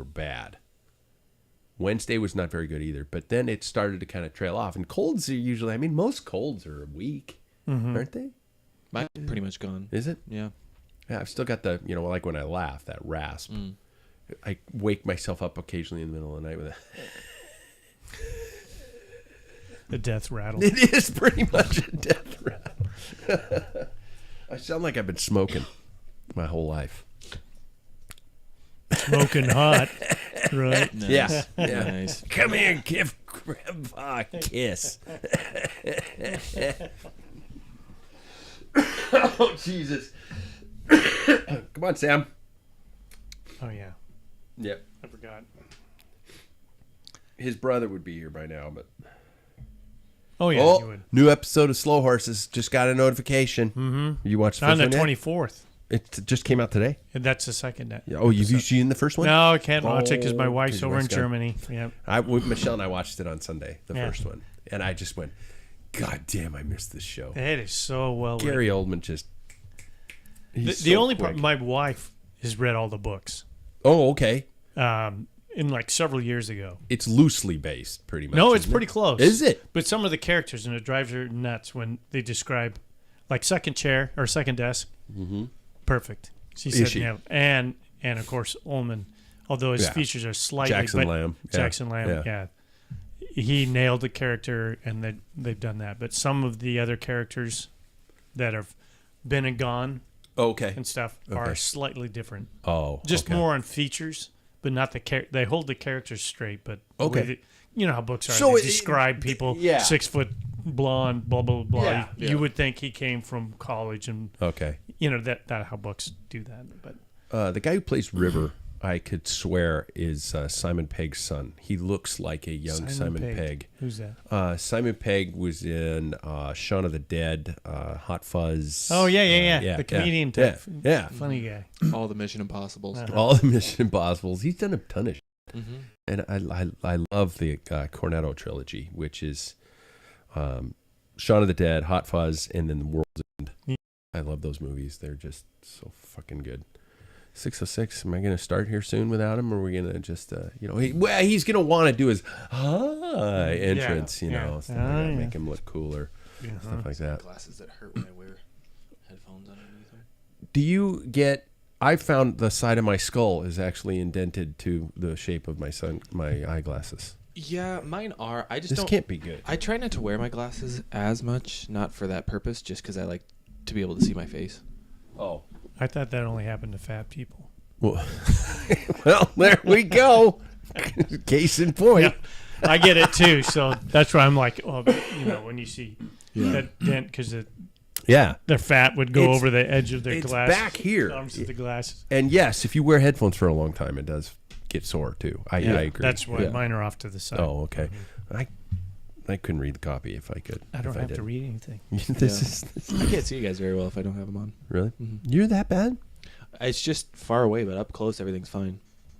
were bad. Wednesday was not very good either, but then it started to kind of trail off. And colds are usually, most colds are a week, aren't they? Mine's pretty much gone. Is it? Yeah. Yeah, I've still got the, like when I laugh, that rasp. I wake myself up occasionally in the middle of the night with a... The death rattle. It is pretty much a death rattle. I sound like I've been smoking my whole life. Smoking hot, right? Nice. Yeah. Nice. Come here, give Grandpa a kiss. Oh, Jesus. Come on, Sam. Oh, yeah. Yep. I forgot. His brother would be here by now, but... Oh, yeah, Oh, you would. new episode of Slow Horses. Just got a notification. Mm-hmm. You watched the On first the one yet? 24th. It just came out today? And that's the second. Yeah. Oh, you seen the first one? No, I can't watch it because my wife's 'cause your over in wife's gone. Germany. Yeah. Michelle and I watched it on Sunday, the Yeah. first one. And I just went, God damn, I missed this show. It is so well Gary Oldman just... The only part, my wife has read all the books. Oh, okay. In like several years ago. It's loosely based, pretty much. No, it's pretty close. Is it? But some of the characters, and it drives her nuts when they describe, like second chair or second desk. Mm-hmm. Perfect. She Is said, she? yeah. And of course, Ullman, although his Yeah. features are slightly... Jackson Lamb. Yeah. Jackson Lamb, Yeah. yeah. He nailed the character, and they've done that. But some of the other characters that have been and gone Okay. and stuff Okay. are slightly different. Oh, Just okay. more on features, but not the they hold the characters straight, but the Okay. way that- you know how books are. So They it- describe people, yeah. 6 foot blonde, blah blah blah. Yeah. You would think he came from college, and Okay. that how books do that. But The guy who plays River, I could swear, is Simon Pegg's son. He looks like a young Simon Pegg. Who's that? Simon Pegg was in Shaun of the Dead, Hot Fuzz. Oh yeah. The comedian type. Yeah. Funny guy. All the Mission Impossibles. All the Mission Impossibles. He's done a ton of shit. Mm-hmm. And I love the Cornetto trilogy, which is Shaun of the Dead, Hot Fuzz, and then The World's End. Yeah. I love those movies. They're just so fucking good. 606, am I going to start here soon without him, or are we going to just, he's going to want to do his entrance, stuff like that, make him look cooler, stuff like that. Glasses that hurt when I wear headphones underneath them. Do you get... I found the side of my skull is actually indented to the shape of my eyeglasses. Yeah, mine are. I just This don't. can't be good. I try not to wear my glasses as much, not for that purpose, just because I like to be able to see my face. Oh. I thought that only happened to fat people. Well, there we go. Case in point. Yeah, I get it too. So that's why I'm like, when you see that dent, because Yeah. their fat would go It's- over the edge of their it's glass. back here. Arms of the glasses. And yes, if you wear headphones for a long time, it does get sore too. I agree. That's why Yeah. mine are off to the side. Oh, okay. I couldn't read the copy if I could. I don't if have did. to read anything. This I can't see you guys very well if I don't have them on. really? Mhm. You're that bad? It's just far away, but up close, everything's fine.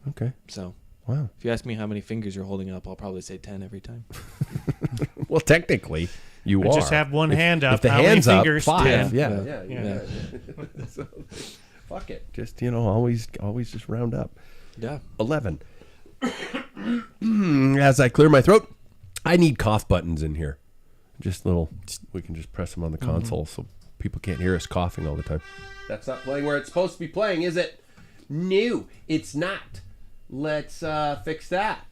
Okay. So Wow. if you ask me how many fingers you're holding up, I'll probably say 10 every time. Well, technically, you I are. just have one hand up. If the How many hand's up, fingers? 5. 10. Yeah. So, fuck it. Just always just round up. Yeah. 11. As I clear my throat, I need cough buttons in here. Just little. We can just press them on the console so people can't hear us coughing all the time. That's not playing where it's supposed to be playing, is it? No, it's not. Let's fix that.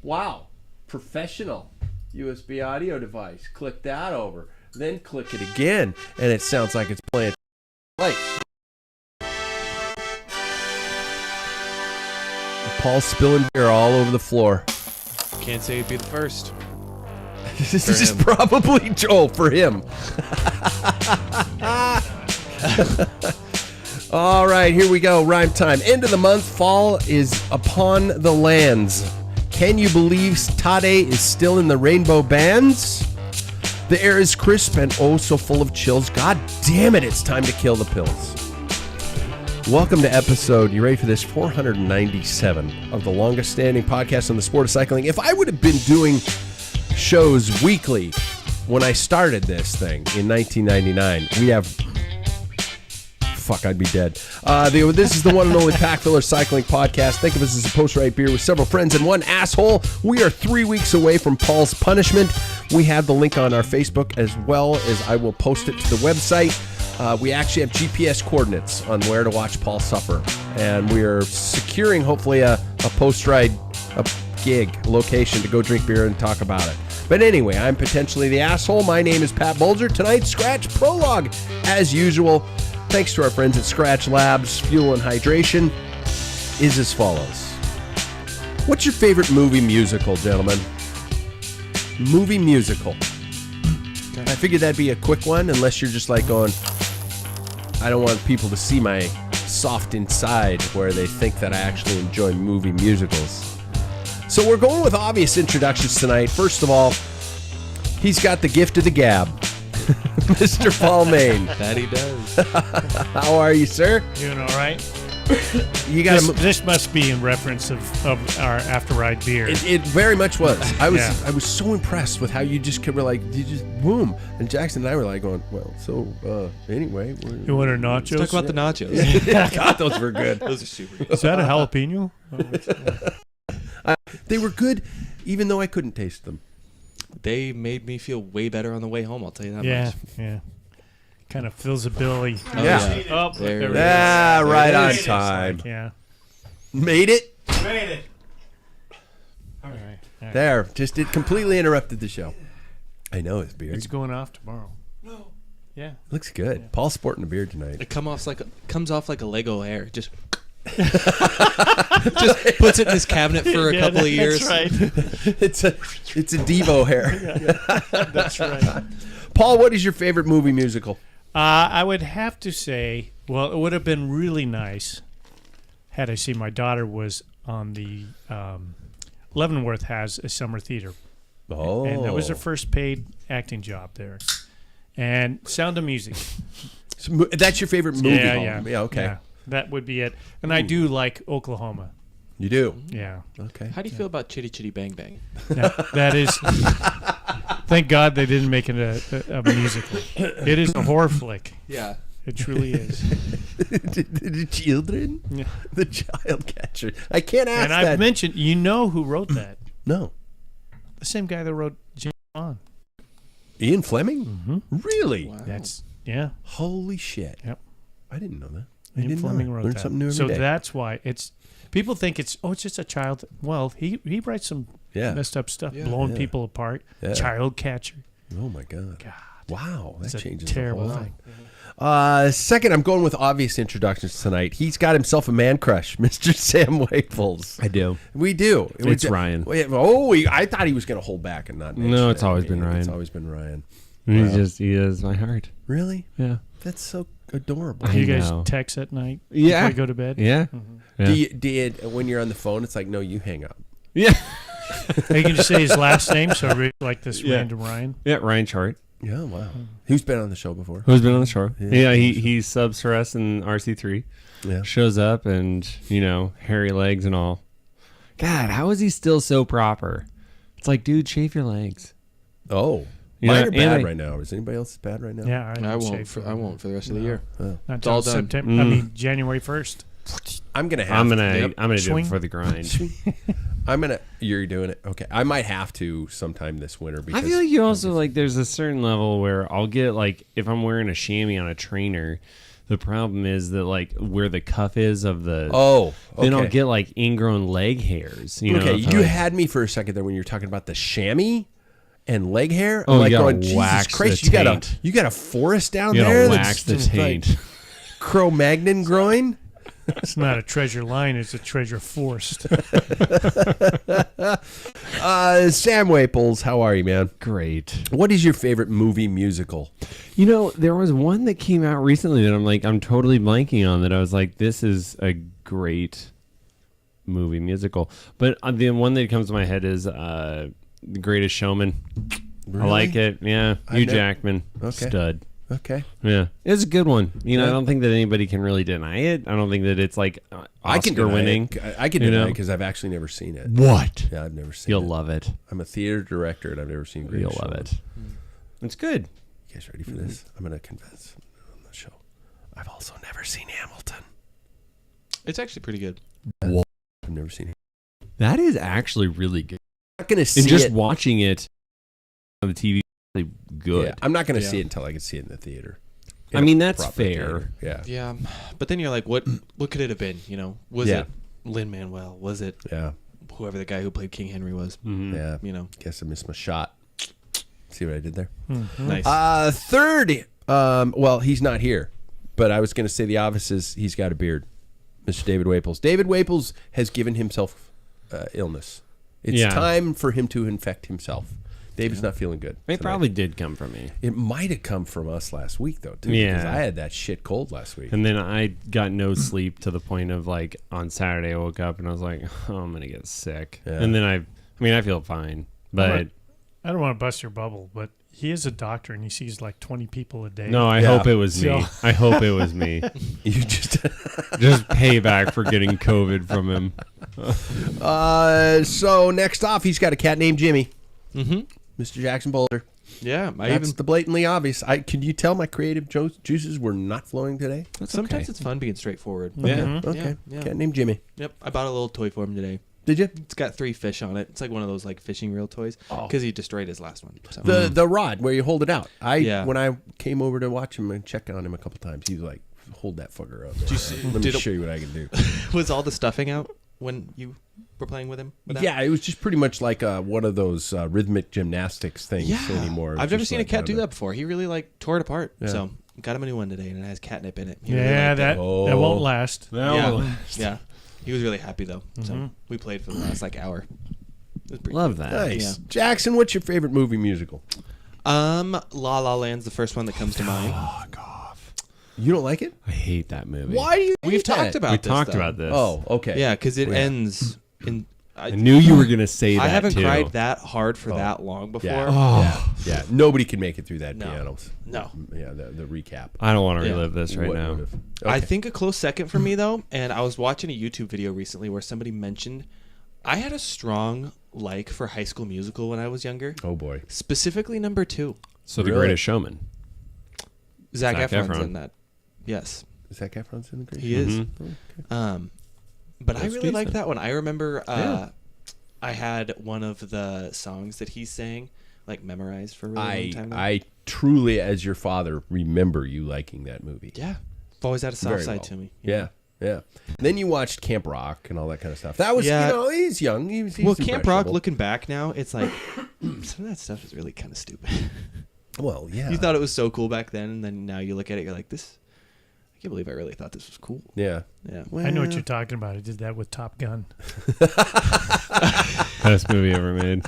Wow. Professional USB audio device. Click that over. Then click it again, and it sounds like it's playing. Like. Paul's spilling beer all over the floor. Can't say it'd be the first. This is probably Joel for him. All right, here we go. Rhyme time. End of the month. Fall is upon the lands. Can you believe Tade is still in the rainbow bands? The air is crisp and oh so full of chills. God damn it, it's time to kill the pills. Welcome to episode, you ready for this, 497 of the longest standing podcast on the sport of cycling. If I would have been doing shows weekly when I started this thing in 1999, we have fuck, I'd be dead. This is the one and only Packfiller Cycling Podcast. Think of us as a post-ride beer with several friends and one asshole. We are 3 weeks away from Paul's punishment. We have the link on our Facebook as well as I will post it to the website. We actually have GPS coordinates on where to watch Paul suffer. And we are securing, hopefully, a post-ride gig location to go drink beer and talk about it. But anyway, I'm potentially the asshole. My name is Pat Bulger. Tonight's Scratch Prologue, as usual. Thanks to our friends at Scratch Labs, Fuel and Hydration, is as follows. What's your favorite movie musical, gentlemen? Movie musical. I figured that'd be a quick one, unless you're just like going, I don't want people to see my soft inside where they think that I actually enjoy movie musicals. So we're going with obvious introductions tonight. First of all, he's got the gift of the gab. Mr. Paul Main. That he does. How are you, sir? Doing all right. You got This must be in reference of our after ride beer. It very much was. I was Yeah. so impressed with how you just were like, you just boom. And Jackson and I were like going, well, so anyway. You want our nachos? Let's talk about the nachos. God, those were good. Those are super good. Is that a jalapeno? They were good, even though I couldn't taste them. They made me feel way better on the way home, I'll tell you that Yeah, much. yeah. Kind of fills a belly. Oh, Yeah. Oh, There it is. Ah, right on it is. time. Yeah. Made it. Made it. All right. There. Just it completely interrupted the show. I know his beard. It's going off tomorrow. No. Yeah. Looks good. Paul's sporting a beard tonight. It comes off like a Lego hair. Just puts it in his cabinet for a couple of years. That's right. it's a Devo hair. That's right. Paul, what is your favorite movie musical? I would have to say, well, it would have been really nice had I seen my daughter was on the Leavenworth has a summer theater. Oh. And that was her first paid acting job there. And Sound of Music. So, that's your favorite movie? Yeah, okay. Yeah, that would be it. And I do like Oklahoma. You do? Yeah. Okay. How do you feel about Chitty Chitty Bang Bang? That is... Thank God they didn't make it a musical. It is a horror flick. Yeah. It truly is. The children? Yeah. The child catcher. I can't ask And that. I've mentioned, you know who wrote that? No. The same guy that wrote James Bond. Ian Fleming? Mm-hmm. Really? Wow. That's, yeah. Holy shit. Yep. I didn't know that. Ian Fleming wrote Learn that. something new every so day. that's why it's, people think it's just a child. Well, he writes some Yeah. messed up stuff, Yeah. blowing Yeah. people apart. Yeah. Child catcher. Oh, my God. God. Wow. That It's a changes terrible the whole thing. Second, I'm going with obvious introductions tonight. He's got himself a man crush, Mr. Sam Waples. I do. We do. It's Ryan. I thought he was going to hold back and not mention No, it's it. always been Ryan. It's always been Ryan. He Wow. is my heart. Really? Yeah. That's so adorable. I Do you guys know. text at night Yeah. before you go to bed? Yeah. Yeah. Do you, when you're on the phone, it's like, no, you hang up. Yeah. Are you going to say his last name so I really like this Yeah. random Ryan? Yeah. Ryan Chart, Yeah, wow. Who's been on the show before? who's been on the show. Yeah. Yeah, he subs for us in RC3. Yeah. Shows up and, hairy legs and all. God, how is he still so proper? It's like, dude, shave your legs. Oh. You know, Mine are bad and right now. Is anybody else bad right now? Yeah, I would say won't. I won't for the rest of the year. Oh. Not It's all until done. September. Mm. January 1st. I'm going to have I'm to. gonna Yep. do Swing. it for the grind. You're doing it. Okay. I might have to sometime this winter I because feel like you also like there's a certain level where I'll get like if I'm wearing a chamois on a trainer, the problem is that like where the cuff is of the okay. then I'll get like ingrown leg hairs. You know, okay, if you I- had me for a second there when you were talking about the chamois and leg hair. Oh, I'm like you gotta going, Jesus wax Christ, the you got taint. a forest down you there. gotta that's wax the just like taint. Cro-Magnon groin. It's not a treasure line, it's a treasure forced. Sam Waples, how are you, man? Great. What is your favorite movie musical? You know, there was one that came out recently that I'm totally blanking on that I was like, this is a great movie musical. But the one that comes to my head is The Greatest Showman. Really? I like it. Yeah. Hugh never- Jackman. Okay. Stud. Okay. Yeah. It's a good one. You know, Yeah. I don't think that anybody can really deny it. I don't think that it's like I can Oscar deny winning. it. I can you deny know? it because I've actually never seen it. What? Yeah, I've never seen You'll it. love it. I'm a theater director and I've never seen Greatest You'll love Showman. it. It's good. You guys ready for this? I'm going to confess on the show. I've also never seen Hamilton. It's actually pretty good. I've never seen it. That is actually really good. I'm not going to see And just it. watching it on the TV, really good. Yeah, I'm not going to see it until I can see it in the theater. I mean, that's fair. Yeah. Yeah, but then you're like, what could it have been? You know, was it Lin-Manuel? Was it whoever the guy who played King Henry was? Mm-hmm. Yeah. You know, Guess I missed my shot. See what I did there? Mm-hmm. nice. Third, well, he's not here, but I was going to say the obvious is he's got a beard. Mr. David Waples. David Waples has given himself illness. It's time for him to infect himself. David's not feeling good. It tonight. probably did come from me. It might have come from us last week, though, too. Yeah. Because I had that shit cold last week. And then I got no sleep to the point of like on Saturday I woke up and I was like, oh, I'm going to get sick. Yeah. And then I feel fine. But I don't want to bust your bubble, but he is a doctor and he sees like 20 people a day. no, I hope it was me. I hope it was me. You just Just payback for getting COVID from him. so next off, he's got a cat named Jimmy. Mm-hmm. Mr. Jackson Boulder. Yeah, That's the blatantly obvious. Can you tell my creative juices were not flowing today? sometimes it's fun being straightforward. Yeah. Okay. Yeah. Cat named Jimmy. Yep, I bought a little toy for him today. Did you? It's got 3 fish on it. It's like one of those like fishing reel toys because he destroyed his last one. So. The rod where you hold it out. Yeah. When I came over to watch him and check on him a couple times, he was like, "Hold that fucker up. Let me did it- show you what I can do." Was all the stuffing out when you were playing with him? With that? Yeah, it was just pretty much like one of those rhythmic gymnastics things anymore. I've never seen a cat do that before. He really like tore it apart. Yeah. So got him a new one today, and it has catnip in it. He really Yeah, liked it. that won't last. Yeah. He was really happy though. So we played for the last like hour. It was pretty Love good. that. Nice. Yeah. Jackson, what's your favorite movie musical? La La Land's the first one that comes to mind. You don't like it? I hate that movie. Why do you? We've hate talked that? about We this. talked though. about this. Oh, okay. Yeah, because it ends in. I knew you were going to say that I haven't too. cried that hard for that long before. Yeah. Yeah. Nobody can make it through that No. pianos. No. Yeah. The recap. I don't want to Yeah. relive this right What now. would've- I Okay. think a close second for me though, and I was watching a YouTube video recently where somebody mentioned I had a strong like for High School Musical when I was younger. Oh boy. Specifically number 2. So The Really? Greatest Showman. Zac Zac Efron's Efron. in that. Yes, Is Zac Efron's in the great? he is. Mm-hmm. But I That's really like decent. that one. I remember Yeah. I had one of the songs that he sang like memorized for a really long time. I truly, as your father, remember you liking that movie. Yeah, I've always had a soft Very side well. to me. Yeah. Yeah. Then you watched Camp Rock and all that kind of stuff. That was, Yeah. he's young. He's Well, Camp Rock, impressionable. looking back now, it's like some of that stuff is really kind of stupid. Well, yeah. You thought it was so cool back then, and then now you look at it, you're like, this. I can't believe I really thought this was cool. Yeah. Yeah. I know what you're talking about. I did that with Top Gun. Best movie ever made.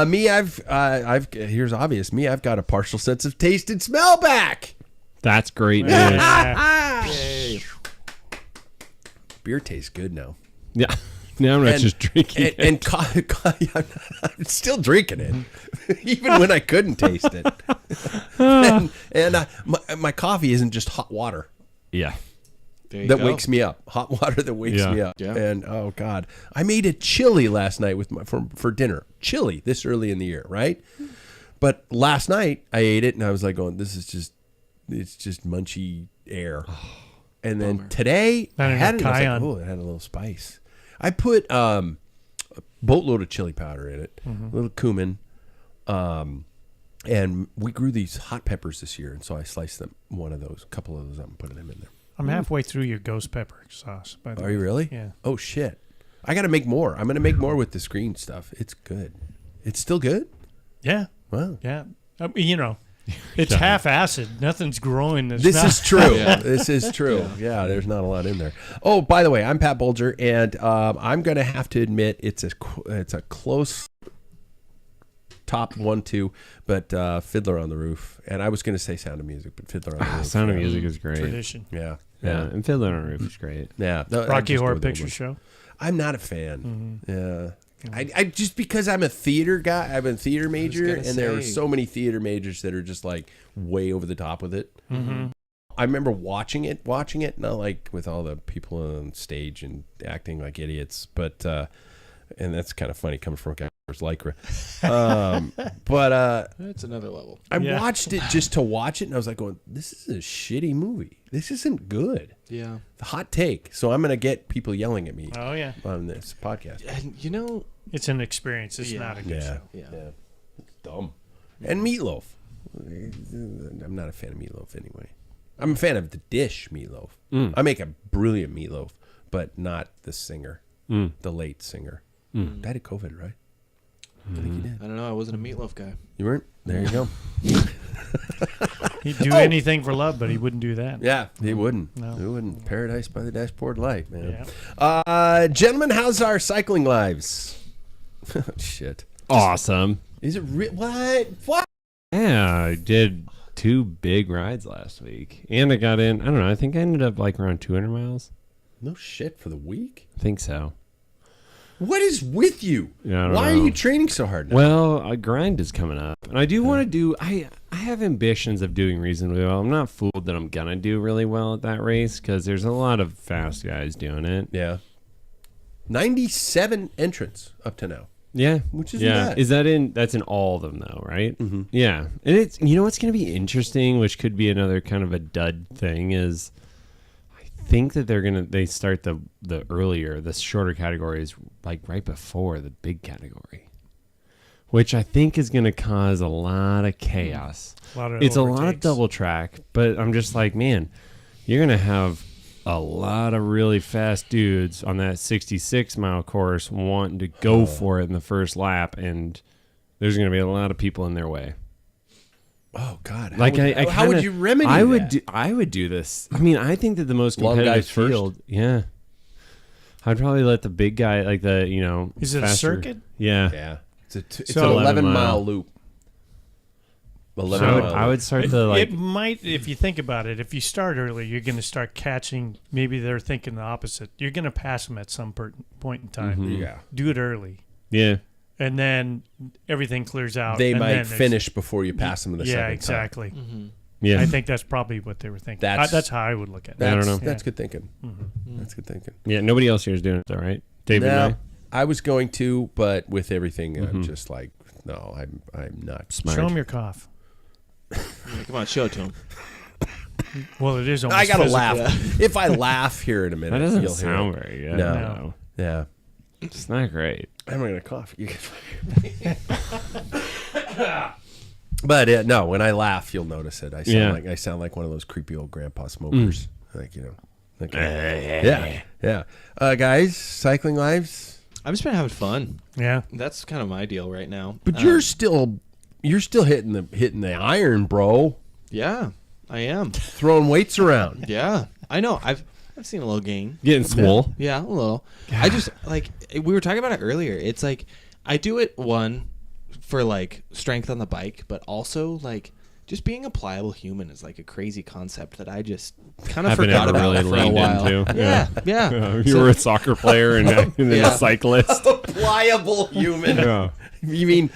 Me, I've here's obvious. Me, I've got a partial sense of taste and smell back. That's great news. Yeah. Yay. Beer tastes good now. Yeah. Now I'm not And- just drinking. And I'm still drinking it, even when I couldn't taste it. and my coffee isn't just hot water Yeah. There you that go. wakes me up. Hot water that wakes Yeah. me up. Yeah. And oh god, I made a chili last night with for dinner. Chili this early in the year, right? But last night I ate it and I was like, going, it's just munchy air. And then Bummer. today I Not had it. enough And I was like, cayenne. oh, it had a little spice. I put a boatload of chili powder in it, a little cumin, and we grew these hot peppers this year, and so I sliced them, a couple of those up, and put them in there. I'm halfway through your ghost pepper sauce. By the Are way. you really? Yeah. Oh shit! I got to make more. I'm going to make more with this green stuff. It's good. It's still good. Yeah. Wow. Yeah. It's half acid. Nothing's growing. This is true. Yeah. This is true. Yeah, there's not a lot in there. Oh, by the way, I'm Pat Bulger, and I'm going to have to admit it's a close top 1-2, but Fiddler on the Roof. And I was going to say Sound of Music, but Fiddler on the Roof. Sound of Music is great. tradition. Yeah. Yeah. And Fiddler on a Roof is great. Yeah. No, I'd Rocky just go Horror with the old Picture one. Show. I'm not a fan. Yeah. I just because I'm a theater guy, I'm a theater major, gonna and there are say. so many theater majors that are just like way over the top with it. I remember watching it, not like with all the people on stage and acting like idiots, but and that's kind of funny coming from a guy who Harper's Lycra. But That's another level. I Yeah. watched it just to watch it, and I was like, going, "This is a shitty movie. This isn't good." Yeah. The hot take. So I'm gonna get people yelling at me Oh yeah, on this podcast. And you know, it's an experience. It's Yeah. not a good Yeah, show. yeah. It's dumb. And Meatloaf. I'm not a fan of Meatloaf anyway. I'm a fan of the dish Meatloaf. I make a brilliant meatloaf, but not the singer, the late singer. Died of COVID, right? I think he did. I don't know. I wasn't a meatloaf guy. You weren't? There you go. He'd do anything for love, but he wouldn't do that. Yeah, he wouldn't. No. He wouldn't. Paradise by the dashboard light, man. Yeah. Gentlemen, how's our cycling lives? Shit. Awesome. Is it what? What? Yeah, I did 2 big rides last week. And I got in, I don't know, I think I ended up like around 200 miles. No shit for the week? I think so. What is with you? Yeah, I don't Why know. are you training so hard now? Well, a grind is coming up. And I do want to do, I have ambitions of doing reasonably well. I'm not fooled that I'm going to do really well at that race because there's a lot of fast guys doing it. Yeah. 97 entrants up to now. Yeah. Which isn't yeah. bad. Is that in, that's in all of them though, right? Mm-hmm. Yeah. And it's, you know what's going to be interesting, which could be another kind of a dud thing is I think that they start the earlier, the shorter categories like right before the big category, which I think is going to cause a lot of chaos. It's a lot of overtakes. double track, but I'm just like, man, you're going to have a lot of really fast dudes on that 66-mile course wanting to go for it in the first lap, and there's going to be a lot of people in their way. Oh God! Like how would you remedy I that? would do this. I mean, I think that the most Long competitive guys first? field, yeah. I'd probably let the big guy, like the Is it a faster- circuit? Yeah. Yeah, it's So- an 11 11 mile mile loop. So 11 mile. I would start the like. It might, if you think about it, if you start early, you're going to start catching. Maybe they're thinking the opposite. You're going to pass them at some point in time. Mm-hmm. Yeah, Do it early, Yeah. and then everything clears out. they and might then there's- finish before you pass them the Yeah, second exactly. Mm-hmm. Yeah. I think that's probably what they were thinking. That's- That's how I would look at it. time. I don't know. That's Yeah. good thinking. Mhm. That's good thinking. Yeah. Nobody else here is doing it, though, right? David No, and I was going to, but with everything, I'm Mhm. just like, no, I'm not. Smart. Show them your cough. Come on, show it to him. Well, it is almost I gotta physical. laugh. If I laugh here in a minute, That doesn't you'll hear sound it. very good. No. No. Yeah, It's not great. I'm not gonna cough. You can- But no, when I laugh, you'll notice it. I sound like one of those creepy old grandpa smokers. Like Like, yeah. Guys, cycling lives. I've just been having fun. Yeah. That's kind of my deal right now. But you're still hitting the iron, bro. Yeah, I am. Throwing weights around. Yeah, I know. I've seen a little gain. Getting swole. Yeah, a little. I just like we were talking about it earlier. It's like I do it for like strength on the bike, but also like just being a pliable human is like a crazy concept that I just kind of Haven't forgot ever about really for a leaned while. into. Yeah. You were a soccer player and then Yeah. a cyclist. A pliable human. Yeah. You mean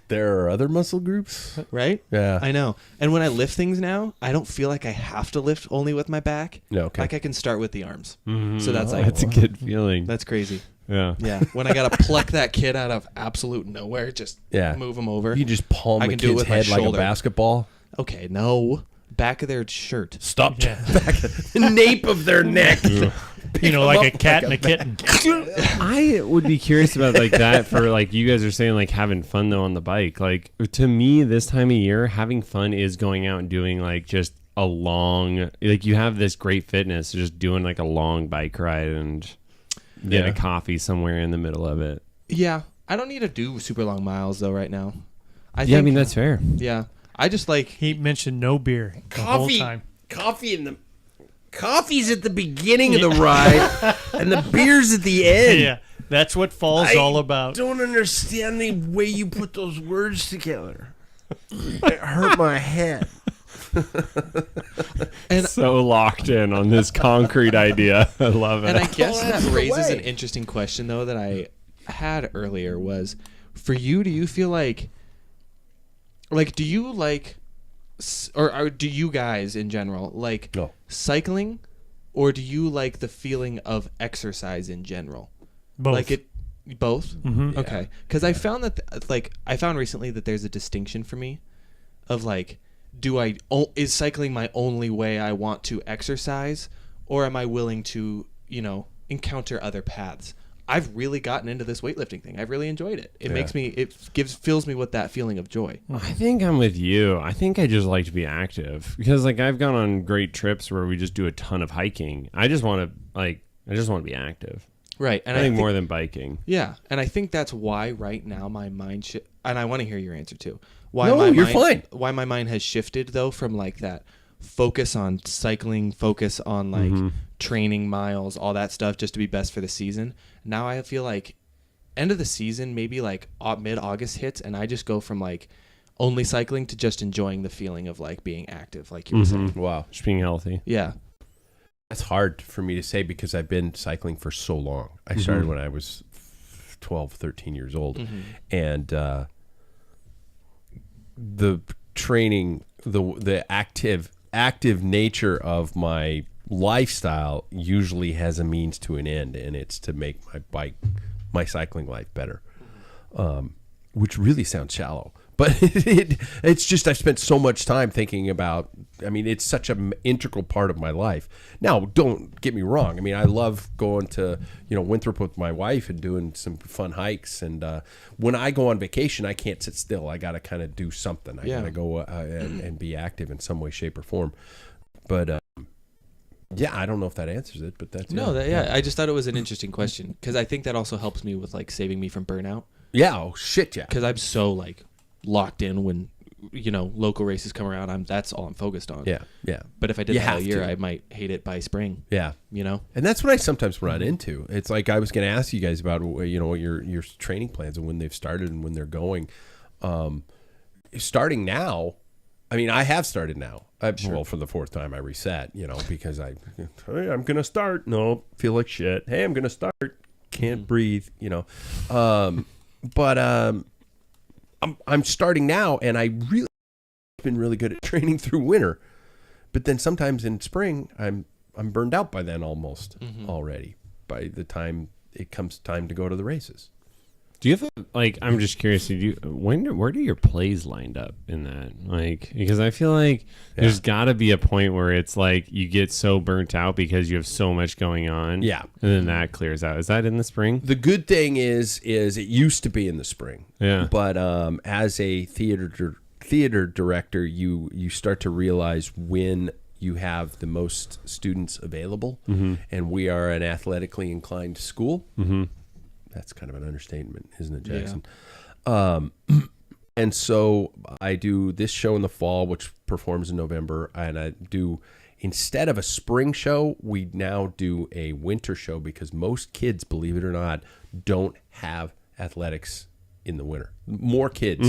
there are other muscle groups? Right? Yeah. I know. And when I lift things now, I don't feel like I have to lift only with my back. No, okay. Like I can start with the arms. So that's like That's a good feeling. that's crazy. Yeah. Yeah. When I gotta pluck that kid out of absolute nowhere, just Yeah. move him over. You just palm I the can do it kid's with my head like a shoulder. basketball. Okay, no. Back of their shirt. Stop. Yeah. Back the nape of their neck. You know, like a cat and a kitten. I would be curious about like that for like you guys are saying like having fun though on the bike. Like to me this time of year having fun is going out and doing like just a long like you have this great fitness just doing like a long bike ride and getting Yeah. a coffee somewhere in the middle of it. Yeah. I don't need to do super long miles though right now. I mean that's fair. Yeah. I just like He mentioned no beer the whole time. Coffee's at the beginning of the ride, and the beer's at the end. Yeah, that's what fall's all about. Don't understand the way you put those words together. It hurt my head. and So locked in on this concrete idea. I love it. and I guess Well, that that's the raises way. an interesting question though that I had earlier was for you do you feel like do you like or do you guys in general like No. cycling or do you like the feeling of exercise in general? Both. Like it Both? Mm-hmm. Okay. Because I found that, I found recently that there's a distinction for me of, like, is cycling my only way I want to exercise, or am I willing to, encounter other paths? I've really gotten into this weightlifting thing. I've really enjoyed it. It fills me with that feeling of joy. I think I'm with you. I think I just like to be active because, like, I've gone on great trips where we just do a ton of hiking. I just want to be active. Right. And I think more than biking. Yeah. And I think that's why right now my mind and I want to hear your answer too. Fine. Why my mind has shifted though from like that focus on cycling, focus on like training miles, all that stuff just to be best for the season. Now I feel like end of the season, maybe like mid-August hits and I just go from like only cycling to just enjoying the feeling of like being active, like you were saying. Wow. Just being healthy. Yeah. That's hard for me to say because I've been cycling for so long. I started when I was 12, 13 years old. And the training, the active nature of my lifestyle usually has a means to an end, and it's to make my cycling life better, which really sounds shallow. But it's just I've spent so much time thinking about. I mean, it's such an integral part of my life. Now, don't get me wrong. I mean, I love going to Winthrop with my wife and doing some fun hikes. And when I go on vacation, I can't sit still. I got to kind of do something. I got to go and be active in some way, shape, or form. But yeah, I don't know if that answers it. But that's I just thought it was an interesting question because I think that also helps me with like saving me from burnout. Yeah. Oh shit. Yeah. Because I'm so like locked in when local races come around. That's all I'm focused on. Yeah. But if I did that all year, I might hate it by spring. Yeah. And that's what I sometimes run into. It's like I was going to ask you guys about what your training plans and when they've started and when they're going. Starting now, I mean, I have started now. Well, for the fourth time, I reset. Because I'm going to start. No, feel like shit. Hey, I'm going to start. Can't breathe. But I'm starting now, and I really been really good at training through winter. But then sometimes in spring, I'm burned out by then almost already. By the time it comes time to go to the races. Do you have I'm just curious. Where do your plays lined up in that? Because I feel like there's got to be a point where it's like you get so burnt out because you have so much going on. Yeah, and then that clears out. Is that in the spring? The good thing is it used to be in the spring. Yeah, but as a theater director, you start to realize when you have the most students available, and we are an athletically inclined school. That's kind of an understatement, isn't it, Jackson? Yeah. And so I do this show in the fall, which performs in November, and I do, instead of a spring show, we now do a winter show because most kids, believe it or not, don't have athletics in the winter. More kids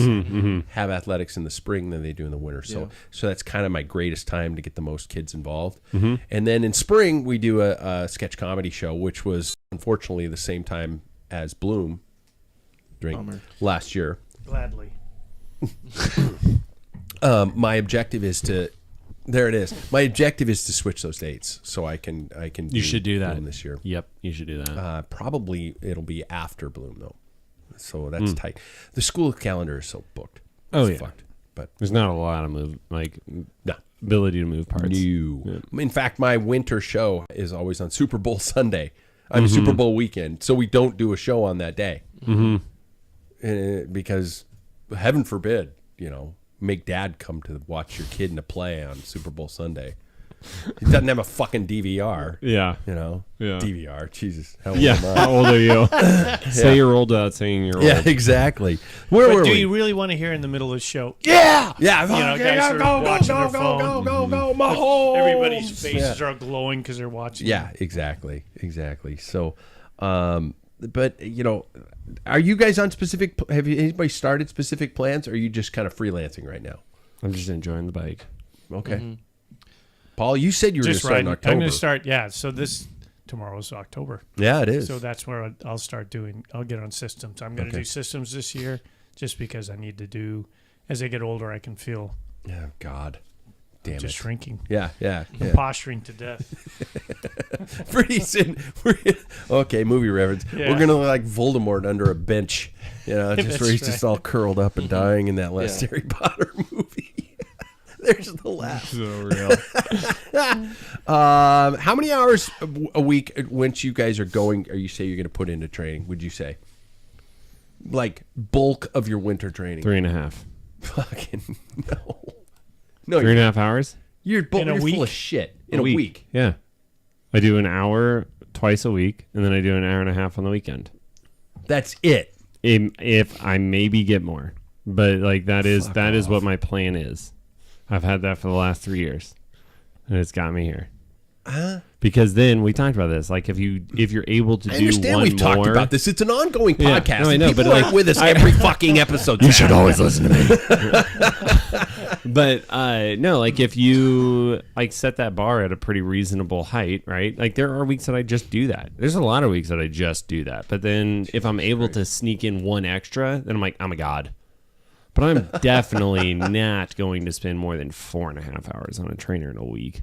have athletics in the spring than they do in the winter. So that's kind of my greatest time to get the most kids involved. And then in spring, we do a sketch comedy show, which was unfortunately the same time as Bloom during last year. Gladly. My objective is to My objective is to switch those dates so I can You should do that Bloom this year. Yep, you should do that. Probably it'll be after Bloom though. So that's tight. The school calendar is so booked. It's fucked. But there's not a lot of ability to move parts. No. Yeah. In fact, my winter show is always on Super Bowl Sunday. I'm Super Bowl weekend, so we don't do a show on that day. Because, heaven forbid, make dad come to watch your kid in a play on Super Bowl Sunday. He doesn't have a fucking DVR. Yeah. Yeah. DVR. Jesus. How old am I? How old are you? Say you're old without saying you're old. Yeah, exactly. Where were we? Do you really want to hear in the middle of the show? Yeah. Guys are watching their phone. Go, Mahomes. Everybody's faces are glowing because they're watching. Yeah, exactly. So, but are you guys on specific? Have anybody started specific plans, or are you just kind of freelancing right now? I'm just enjoying the bike. Okay. Paul, you said you were going to start in October. I'm going to start. Yeah. So tomorrow's October. Yeah, it is. So that's where I'll start doing. I'll get on systems. I'm going to do systems this year, just because I need to do. As I get older, I can feel. Yeah, God. Damn just it. shrinking. Yeah. Posturing to death. Pretty soon, okay, movie reference. Yeah. We're gonna look like Voldemort under a bench, just That's where he's just right. all curled up and dying in that last Yeah. Harry Potter movie. There's the laugh. So real. How many hours a week once you guys are going? Or you say you're going to put into training? Would you say, like bulk of your winter training? 3.5. Fucking no. 3.5 hours? You're In a full week? of shit. In a week. Yeah. I do an hour twice a week, and then I do an hour and a half on the weekend. That's it. If I maybe get more, but like that is what my plan is. I've had that for the last 3 years, and it's got me here. Because then we talked about this. Like if you're able to I do understand one we've more, talked about this. It's an ongoing Yeah. podcast. No, I know, People but, like, aren't with us every fucking episode. You should always listen to me. But no, like if you like set that bar at a pretty reasonable height, right? Like there are weeks that I just do that. There's a lot of weeks that I just do that. But then if I'm able to sneak in one extra, then I'm like, I'm a god. But I'm definitely not going to spend more than 4.5 hours on a trainer in a week.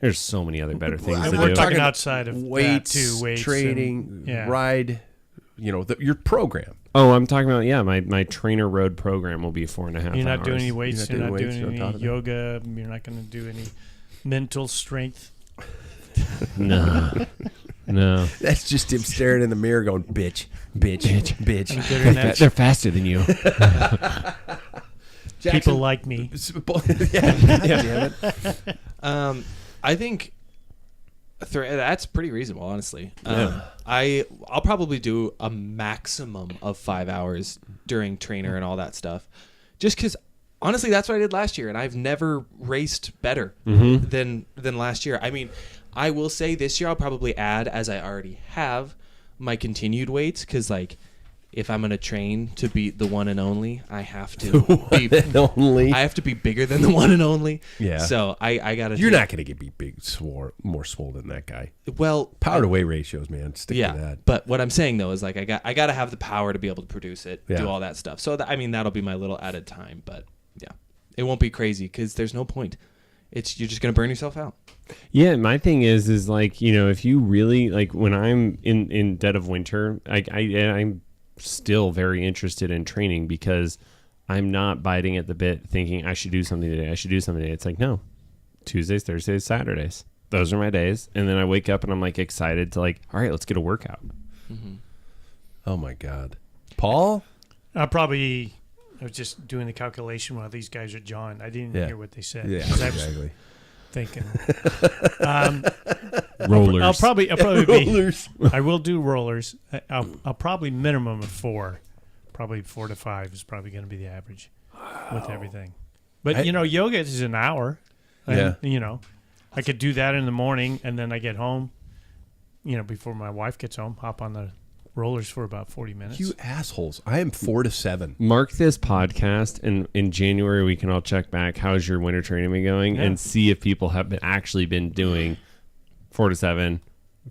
There's so many other better things And to we're do. talking outside of weights, that too, weights training, and- ride. Your program. Oh, I'm talking about my trainer road program will be 4.5 hours. You're not doing any weights. You're You're not not doing doing weights on top any of that? yoga. You're not going to do any mental strength. No. No. That's just him staring in the mirror, going, "Bitch, bitch, bitch." Internet. They're faster than you. People like me. yeah, damn it. I think that's pretty reasonable, honestly. I'll probably do a maximum of 5 hours during trainer and all that stuff, just because honestly that's what I did last year, and I've never raced better than last year. I mean, I will say this year I'll probably add, as I already have, my continued weights, because like if I'm gonna train to be the one and only, I have to be Only. I have to be bigger than the one and only. Yeah. So I gotta. You're not going to get big, more swole than that guy. well. Power to weight ratios, man. Stick to Yeah, that. but what I'm saying though is like I got to have the power to be able to produce it, Yeah. do all that stuff. So I mean that'll be my little added time, but yeah, it won't be crazy because there's no point. You're just gonna burn yourself out. Yeah, my thing is like, if you really like when I'm in dead of winter, I'm still very interested in training because I'm not biting at the bit thinking I should do something today. It's like, no, Tuesdays, Thursdays, Saturdays. Those are my days. And then I wake up and I'm like excited to like, all right, let's get a workout. Oh my God, Paul. I was just doing the calculation while these guys are jawing. I didn't Yeah. hear what they said. Yeah, 'Cause I was exactly. thinking. Rollers. I'll probably be. Rollers. I will do rollers. I'll probably minimum of 4. Probably 4 to 5 is probably going to be the average with everything. But yoga is an hour. And, I could do that in the morning, and then I get home. Before my wife gets home, hop on the rollers for about 40 minutes. You assholes. I am 4 to 7. Mark this podcast, and in January we can all check back. How's your winter training been going, Yeah. and see if people have actually been doing 4 to 7,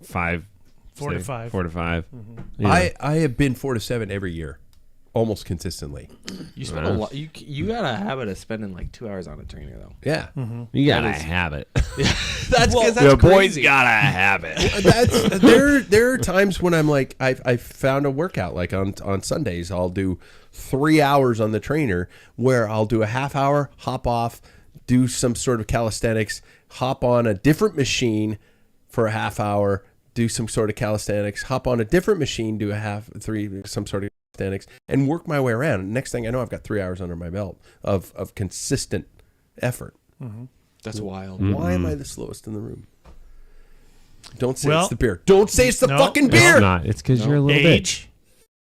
5, 4 to 5. 4 to 5. Mm-hmm. Yeah. I have been 4 to 7 every year, almost consistently. You spend a lot. You got a habit of spending like 2 hours on a trainer though. Yeah. You gotta have it. That's because The that's boys crazy. gotta have it. There are times when I'm like, I found a workout like on Sundays. I'll do 3 hours on the trainer where I'll do a half hour, hop off, do some sort of calisthenics, hop on a different machine for a half hour, do some sort of calisthenics, hop on a different machine, do some sort of calisthenics, and work my way around. Next thing I know, I've got 3 hours under my belt of consistent effort. That's wild. Why am I the slowest in the room? Don't say Well, it's the beer. Don't say it's the no, fucking it's beer. It's not. It's because you're a little Age.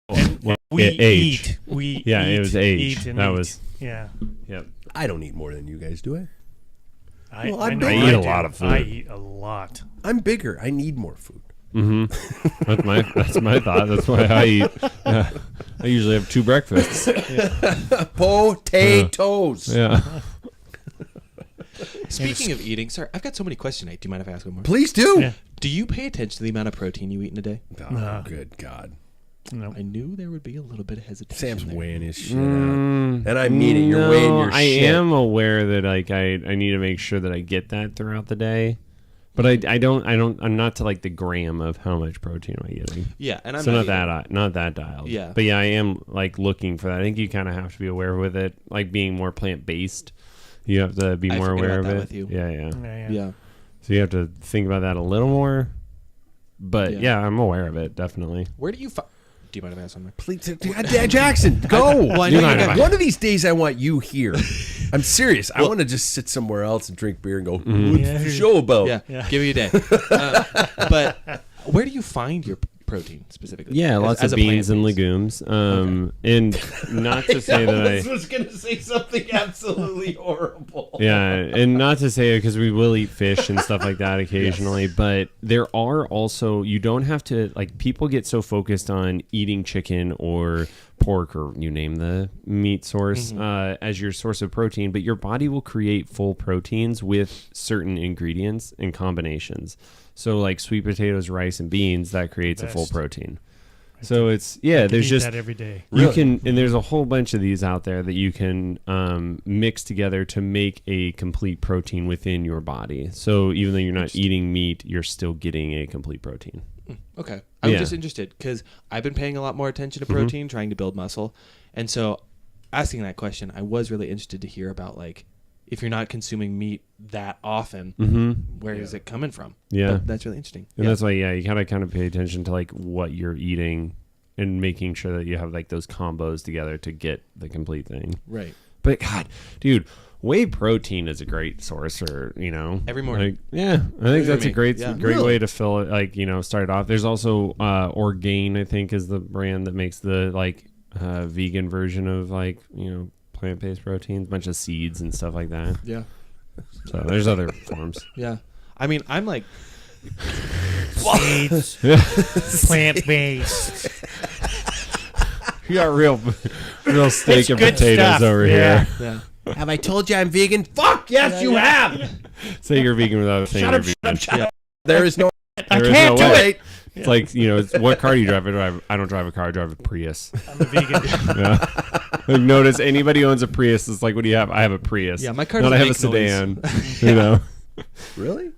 bit. We age. eat. We Yeah, eat, it was age. eat and That eat. was- Yeah. Yep. I don't eat more than you guys, do I? Well, I I'm know big. I I do. eat a lot of food. I eat a lot. I'm bigger. I need more food. That's my thought. That's why I eat. I usually have 2 breakfasts. Potatoes. Yeah. Speaking of eating, sorry, I've got so many questions. Nate, do you mind if I ask one more? Please do. Yeah. Do you pay attention to the amount of protein you eat in a day? Oh, No. good God. I knew there would be a little bit of hesitation. Sam's there. weighing his shit out. And I mean it. You're weighing your shit. I am aware that like I need to make sure that I get that throughout the day. But I'm not to like the gram of how much protein am I getting. Yeah, and I'm so not that dialed. Yeah. But yeah, I am like looking for that. I think you kind of have to be aware with it, like being more plant based. You have to be more aware of it. With you. Yeah. So you have to think about that a little more. But yeah, I'm aware of it, definitely. Where do you do you mind if I ask something? Please, Jackson, go. Well, I know One of these days I want you here. I'm serious. I want to just sit somewhere else and drink beer and go, what's the show about? Yeah, give me a day. But where do you find your protein specifically? Yeah, lots of beans and legumes. And not to say that I was going to say something absolutely horrible. Yeah, and not to say it because we will eat fish and stuff like that occasionally, but there are also, you don't have to, like, people get so focused on eating chicken or pork or you name the meat source as your source of protein, but your body will create full proteins with certain ingredients and combinations. So like sweet potatoes, rice, and beans, that creates a full protein. So it's there's just that every day. You can, and there's a whole bunch of these out there that you can mix together to make a complete protein within your body. So even though you're not eating meat, you're still getting a complete protein. Okay, I was just interested because I've been paying a lot more attention to protein, trying to build muscle, and so asking that question, I was really interested to hear about like if you're not consuming meat that often, where is it coming from? Yeah, but that's really interesting. And that's why you gotta kind of pay attention to like what you're eating and making sure that you have like those combos together to get the complete thing. Right. But God, dude, whey protein is a great source, or every morning. Like, I think that's a great Really? way to fill it. Like start it off. There's also Orgain, I think, is the brand that makes the like vegan version of like plant-based proteins, a bunch of seeds and stuff like that. Yeah. So there's other forms. Yeah. I mean, I'm like Seeds, plant-based. You got real steak It's and good potatoes stuff. over Yeah. here. Have I told you I'm vegan? Fuck, yes, you have. Say you're vegan without saying you're vegan. Shut up. There is no I There is can't no do way. it. It's like, it's, what car do you drive? I don't drive a car. I drive a Prius. I'm a vegan. Yeah. Like, notice anybody who owns a Prius is like, what do you have? I have a Prius. Yeah, my car Not I doesn't have a make sedan. Really?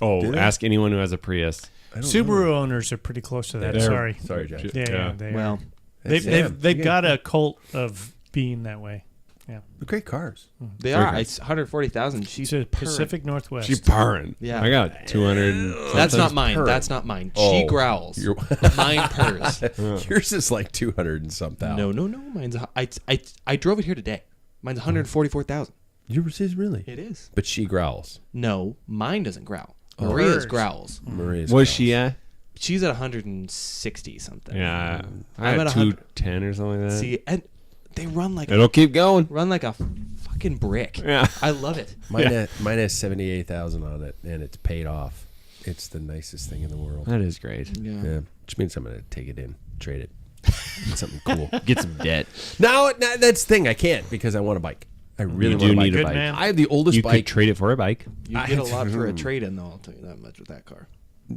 Oh, Do they? ask anyone who has a Prius. Subaru owners are pretty close to that. Sorry, Jack. Yeah, they are. well, They've got a cult of being that way. Yeah, They're great cars. they are. It's 140,000. She's it's a Pacific Northwest. She's purring. Yeah. I got 200. That's not mine. purring. That's not mine. Oh, She growls. Mine purrs. Yours is like 200 and some thousand. No. Mine's I drove it here today. Mine's 144,000. Yours is really? It is. But she growls. No, mine doesn't growl. Maria's Hers. growls. Maria's Was growls. she at? She's at 160 something. Yeah. I I'm had at 100. 210 or something like that. See, and they run like It'll keep going. a fucking brick. Yeah. I love it. Mine has 78,000 on it, and it's paid off. It's the nicest thing in the world. That is great. Yeah, which means I'm going to take it in, trade it. Get something cool. Get some debt. No, that's the thing. I can't because I want a bike. I really You want do a bike. need a Good bike. man. I have the oldest You bike. could trade it for a bike. You get a lot for a trade-in, though. I'll tell you that much with that car.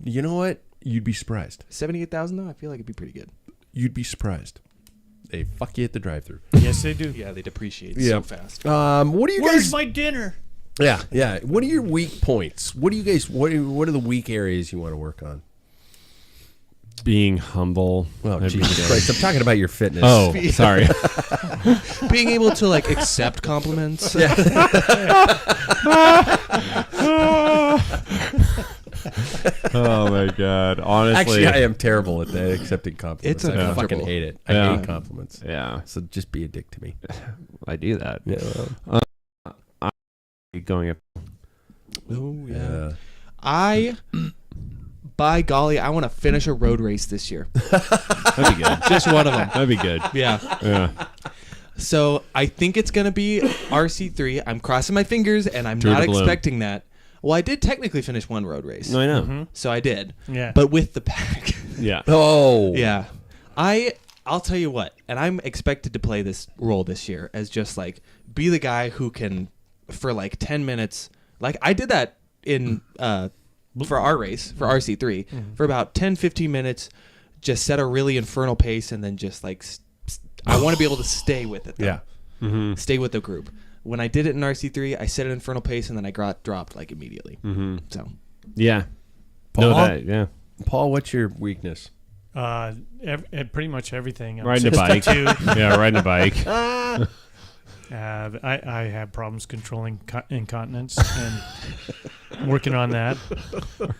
You know what? You'd be surprised. 78,000 though. I feel like it'd be pretty good. You'd be surprised. They fuck you at the drive-through. Yes, they do. Yeah, they depreciate Yeah. so fast. What do you Where's guys? my dinner? Yeah. What are your weak points? What do you guys? What are the weak areas you want to work on? Being humble. Well, That'd be Jesus good. Christ! I'm talking about your fitness. Oh, sorry. Being able to like accept compliments. Oh my God. Honestly. Actually, I am terrible at that, accepting compliments. It's I fucking uncomfortable. hate it. I Yeah. hate compliments. Yeah. So just be a dick to me. I do that. Yeah. Well, Going up. Oh yeah. By golly, I want to finish a road race this year. That'd be good. Just one of them. That'd be good. Yeah. Yeah. So I think it's going to be RC3. I'm crossing my fingers, and I'm Drew not the balloon. expecting that. Well, I did technically finish one road race. No, I know. So I did. Yeah. But with the pack. Yeah. Oh. Yeah. I'll tell you what, and I'm expected to play this role this year as just like be the guy who can for like 10 minutes. Like I did that in for our race, for RC3, for about 10, 15 minutes, just set a really infernal pace and then just like I want to be able to stay with it. Though. Yeah. Stay with the group. When I did it in RC3, I set an infernal pace and then I got dropped like immediately. So Yeah. Paul? No, that, yeah. Paul, what's your weakness? Pretty much everything. I'm Riding a bike. 62. Yeah, riding a bike. I have problems controlling incontinence and I'm working on that.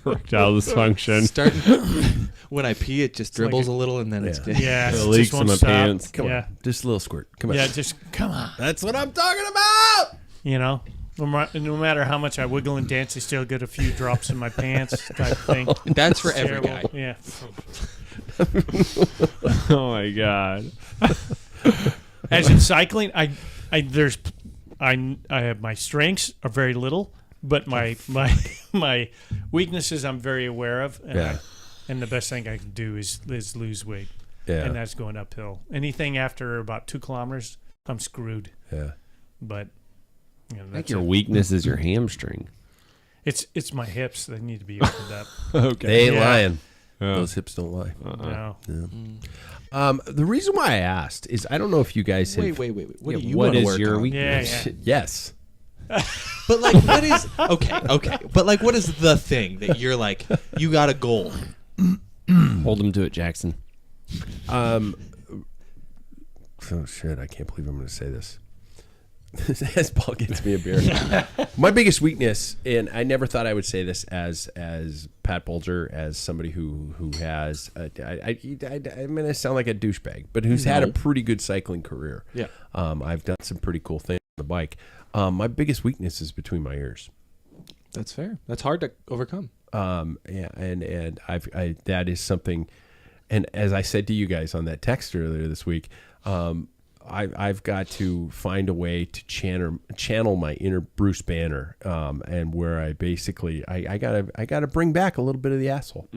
Erectile dysfunction. starting when I pee, it just dribbles like a little and then it's good. Yeah, The it leaks just won't in my stop. pants. Come Yeah, on. Just a little squirt. Come on. yeah, just come on. That's what I'm talking about. You know, no matter how much I wiggle and dance, I still get a few drops in my pants type thing. That's for It's every guy. terrible. Yeah. Oh my god. As in cycling, I have my strengths are very little, but my weaknesses I'm very aware of, and and the best thing I can do is lose weight, and that's going uphill. Anything after about 2 kilometers, I'm screwed. Yeah. But I think your weakness is your hamstring. it's my hips that need to be opened up. Okay. They ain't Yeah. lying. Yeah. Those hips don't lie. No. The reason why I asked is I don't know if you guys have... Wait. What do you what want to is work your on? weakness? Yeah. Yes. But like, what is okay? But like, what is the thing that you're like? You got a goal. Hold him to it, Jackson. Oh shit! I can't believe I'm going to say this. As Paul gets me a beer. My biggest weakness, and I never thought I would say this as Pat Bulger, as somebody who has, I'm going to sound like a douchebag, but who's had a pretty good cycling career. Yeah. I've done some pretty cool things on the bike. My biggest weakness is between my ears. That's fair. That's hard to overcome. Yeah, and that is something. And as I said to you guys on that text earlier this week, I've got to find a way to channel my inner Bruce Banner, and where I basically I gotta bring back a little bit of the asshole.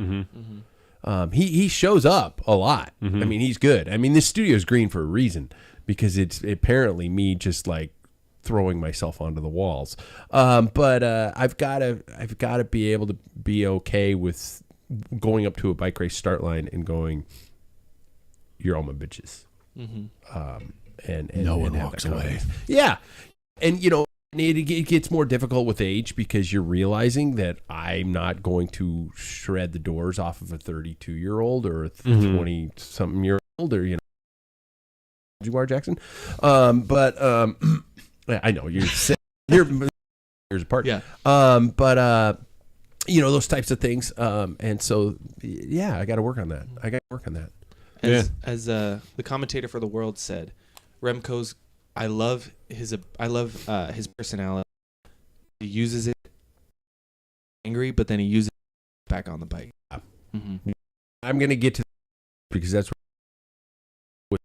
He shows up a lot. I mean, he's good. I mean, this studio's green for a reason, because it's apparently me just like throwing myself onto the walls. But I've got to be able to be okay with going up to a bike race start line and going, "You're all my bitches." And No one have walks that away. confidence. Yeah, and it gets more difficult with age, because you're realizing that I'm not going to shred the doors off of a 32-year-old or a 20-something-year-old, or you are, Jackson. But I know you're years apart. Yeah. But those types of things. And so yeah, I got to work on that. As the commentator for The World said, Remco's, I love his personality. He uses it angry, but then he uses it back on the bike. I'm going to get to because that's what,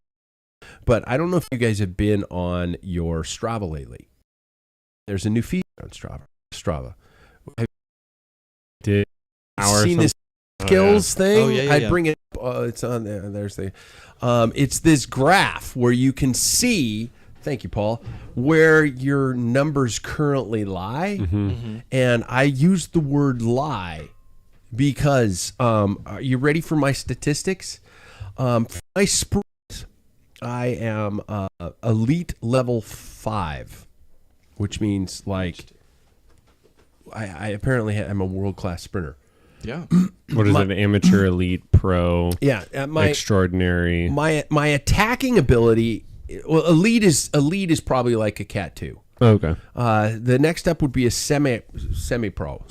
but I don't know if you guys have been on your Strava lately. There's a new feature on Strava. Did Seen this skills thing? Oh, yeah, I'd yeah. bring it up. It's on there. There's the. It's this graph where you can see. Thank you, Paul. Where your numbers currently lie, and I use the word lie because. Are you ready for my statistics? For my sprint, I am elite level 5, which means like I apparently am a world-class sprinter. Yeah. What is it? Amateur, elite, pro, Yeah, extraordinary. my attacking ability. Well, elite is probably like a Cat 2. Okay. The next step would be a semi-pro.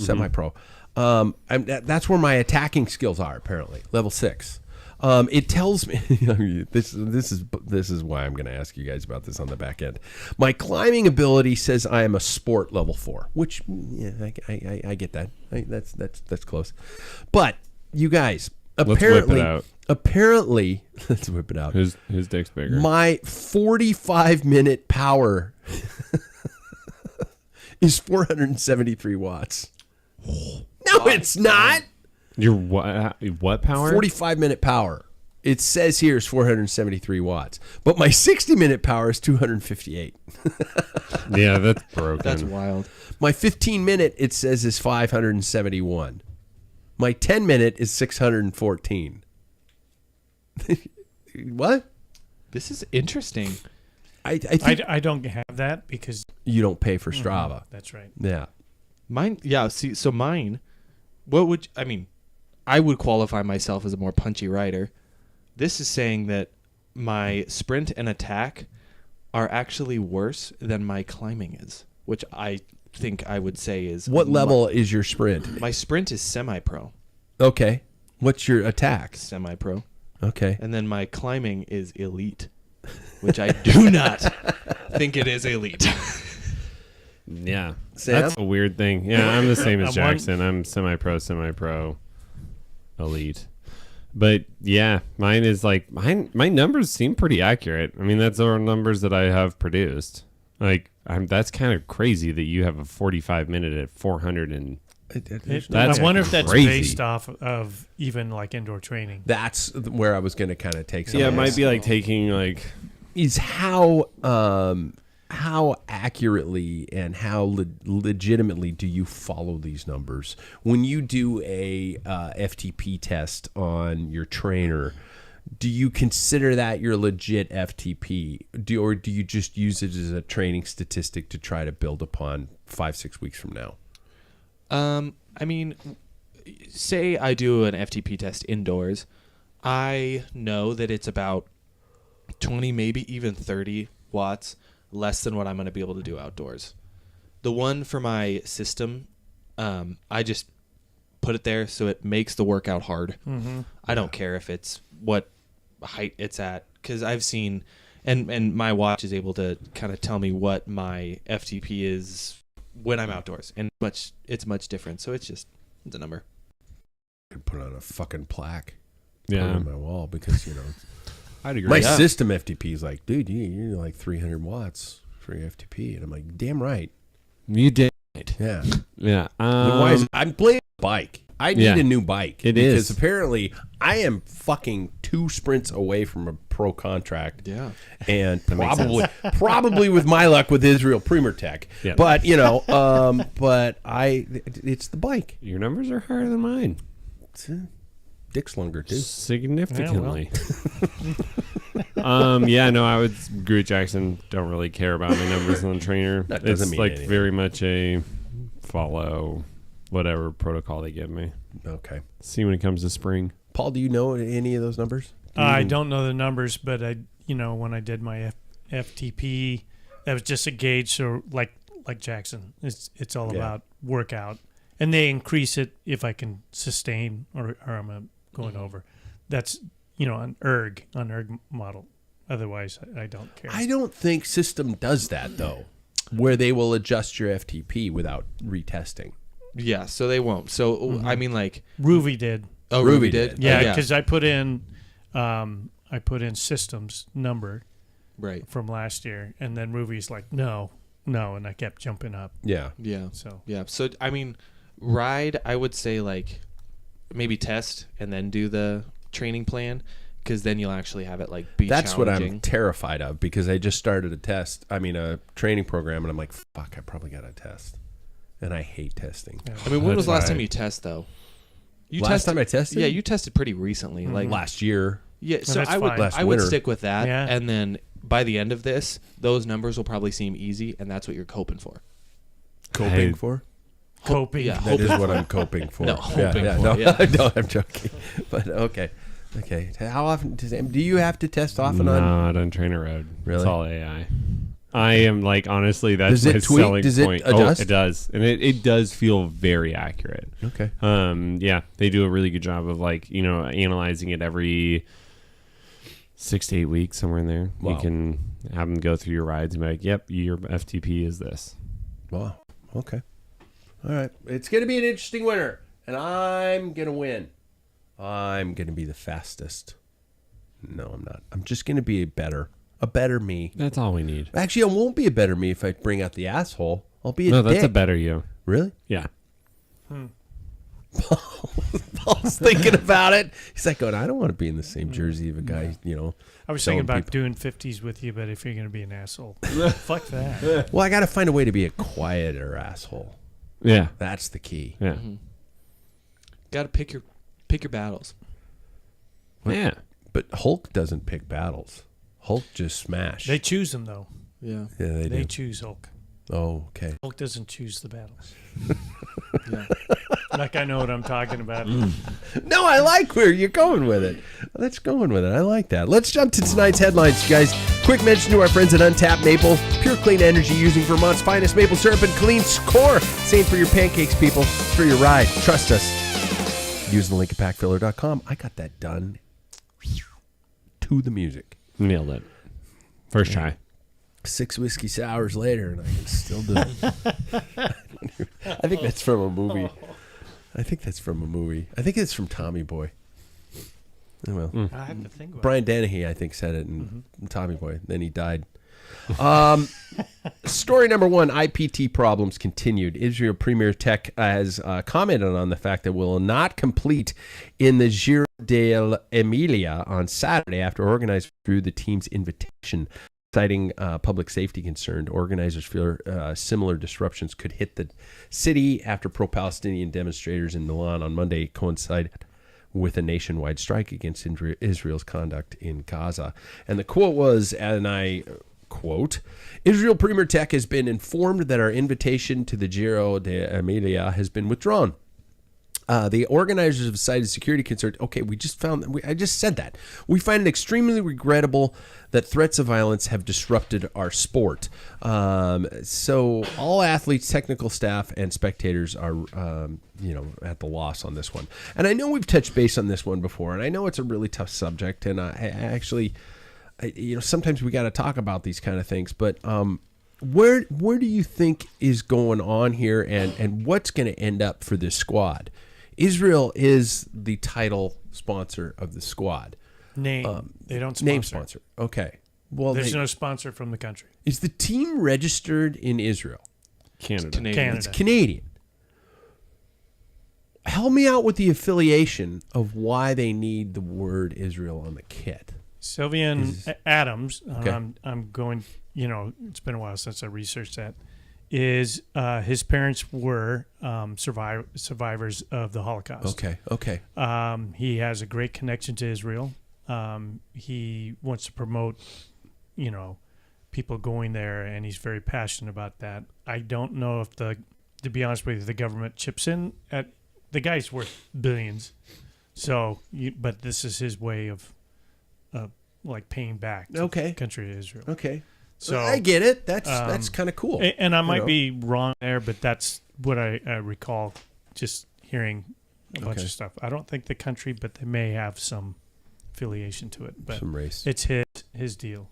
That's where my attacking skills are apparently level 6. It tells me this is why I'm going to ask you guys about this on the back end. My climbing ability says I am a sport level 4, which I get that. That's close. But you guys, apparently, let's whip it out. His dick's bigger. My 45-minute power is 473 watts. No, it's not. Your what power? 45-minute power. It says here is 473 watts, but my 60-minute power is 258. Yeah, that's broken. That's wild. My 15-minute, it says, is 571. My 10-minute is 614. What? This is interesting. I think I don't have that because you don't pay for Strava. that's right. Yeah. Mine, yeah. See, so mine. What would I mean? I would qualify myself as a more punchy rider. This is saying that my sprint and attack are actually worse than my climbing is, which I think I would say is. What level is your sprint? My sprint is semi-pro. Okay. What's your attack? Semi-pro. Okay. And then my climbing is elite, which I do not think it is elite. Yeah. Sam? That's a weird thing. Yeah, I'm the same as I'm one- Jackson. I'm semi-pro, elite. But yeah, mine is like my numbers seem pretty accurate. I mean, that's our numbers that I have produced. Like, that's kind of crazy that you have a 45 minute at 400 and That's I wonder if that's crazy. based off of even like indoor training. That's where I was going to kind of take some yeah, it of might this. be like taking like Is how accurately and how legitimately do you follow these numbers when you do a FTP test on your trainer? Do you consider that your legit FTP, or do you just use it as a training statistic to try to build upon 5-6 weeks from now? I mean, say I do an FTP test indoors. I know that it's about 20, maybe even 30 watts less than what I'm going to be able to do outdoors. The one for my system, I just put it there so it makes the workout hard. Mm-hmm. I don't care if it's what height it's at, because I've seen, and my watch is able to kind of tell me what my FTP is when I'm outdoors, and it's much different. So it's a number. I could put on a fucking plaque yeah. on my wall because I'd agree. my Yeah. system FTP is like, dude, you're like 300 watts for your FTP, and I'm like, damn right, You did. yeah. Yeah. Why is I'm playing a bike. I need Yeah. a new bike. It because is. apparently I am fucking 2 sprints away from a pro contract. Yeah. And makes probably with my luck with Israel Premier Tech. Yeah. But it's the bike. Your numbers are higher than mine. It's dick slunger too. Significantly. Yeah, no, I would agree with Jackson. Don't really care about my numbers on the trainer. That doesn't it's mean like anything. very much a follow whatever protocol they give me. Okay. See when it comes to spring. Paul, do you know any of those numbers? I don't know the numbers, but when I did my FTP, that was just a gauge. So like Jackson, it's all about workout, and they increase it if I can sustain or I'm going over. That's an erg model. Otherwise, I don't care. I don't think system does that though, where they will adjust your FTP without retesting. Yeah. So they won't. So I mean, like, Ruby did. oh, Ruby Ruby did. did. Yeah, because I put in systems number Right. from last year, and then Ruby's like, no, and I kept jumping up. Yeah. Yeah. So Yeah. So I mean, ride. I would say like maybe test and then do the training plan, because then you'll actually have it like be. That's what challenging. I'm terrified of, because I just started a training program, and I'm like, fuck, I probably got to test. And I hate testing. I mean, when was the last That's time why- you test though? You Last time I tested? Yeah, you tested pretty recently. Like Last year. yeah. So that's I would fine. Last I would winter. stick with that, Yeah. and then by the end of this, those numbers will probably seem easy, and that's what you're coping for. Coping for? coping. Yeah. That is what I'm coping for. No, hoping for, No, yeah. no, I'm joking. But okay. How often do you have to test off and on? No, I don't train a road. Really? It's all AI. I am like, honestly, that's Does it my tweak? selling Does it point. adjust? Oh, it does. And it does feel very accurate. Okay. Yeah, they do a really good job of analyzing it every 6 to 8 weeks, somewhere in there. Wow. You can have them go through your rides and be like, yep, your FTP is this. Wow. Okay. All right. It's going to be an interesting winter, and I'm going to win. I'm going to be the fastest. No, I'm not. I'm just going to be a better me. That's all we need. Actually, I won't be a better me if I bring out the asshole. I'll be a No, dick. that's a better you. Really? Yeah. Paul's thinking about it. He's like, going, I don't want to be in the same jersey of a guy, I was Selling thinking about people. doing 50s with you, but if you're going to be an asshole, fuck that. Well, I got to find a way to be a quieter asshole. Yeah. That's the key. Yeah. Got to pick your battles. Yeah. But Hulk doesn't pick battles. Hulk just smash. They choose them, though. Yeah. Yeah, they They do. choose Hulk. Oh, okay. Hulk doesn't choose the battles. Yeah. Like I know what I'm talking about. No, I like where you're going with it. Let's go with it. I like that. Let's jump to tonight's headlines, you guys. Quick mention to our friends at Untapped Maple. Pure clean energy using Vermont's finest maple syrup and clean core. Same for your pancakes, people. It's for your ride. Trust us. Use the link at packfiller.com. I got that done to the music. Nailed it. First try. 6 whiskey sours later, and I can still do it. I think that's from a movie. I think it's from Tommy Boy. Oh, well, I have to think about Brian Dennehy, I think, said it in Tommy Boy. Then he died. Story number 1, IPT problems continued. Israel Premier Tech has commented on the fact that will not complete in the Giro d'Emilia on Saturday after organizers withdrew the team's invitation. Citing public safety concern, organizers fear similar disruptions could hit the city after pro-Palestinian demonstrators in Milan on Monday coincided with a nationwide strike against Israel's conduct in Gaza. And the quote was, and I quote, Israel Premier Tech has been informed that our invitation to the Giro d'Emilia has been withdrawn. The organizers have cited security concerns. Okay, we just found I just said that. We find it extremely regrettable that threats of violence have disrupted our sport. So all athletes, technical staff, and spectators are, at the loss on this one. And I know we've touched base on this one before, and I know it's a really tough subject. And I actually, sometimes we got to talk about these kind of things. But where do you think is going on here, and what's going to end up for this squad? Israel is the title sponsor of the squad. They don't sponsor. Name sponsor. Okay. Well, there's no sponsor from the country. Is the team registered in Israel? Canada. It's Canadian. Help me out with the affiliation of why they need the word Israel on the kit. Sylvian Adams, Okay. I'm going, it's been a while since I researched that, is his parents were survivors of the Holocaust. Okay. He has a great connection to Israel. He wants to promote, people going there, and he's very passionate about that. I don't know if to be honest with you, the government chips in. The guy's worth billions. So, but this is his way of paying back to the country of Israel. Okay. So I get it. That's kind of cool. And I might be wrong there, but that's what I recall just hearing a bunch of stuff. I don't think the country, but they may have some affiliation to it. But some race. It's his deal.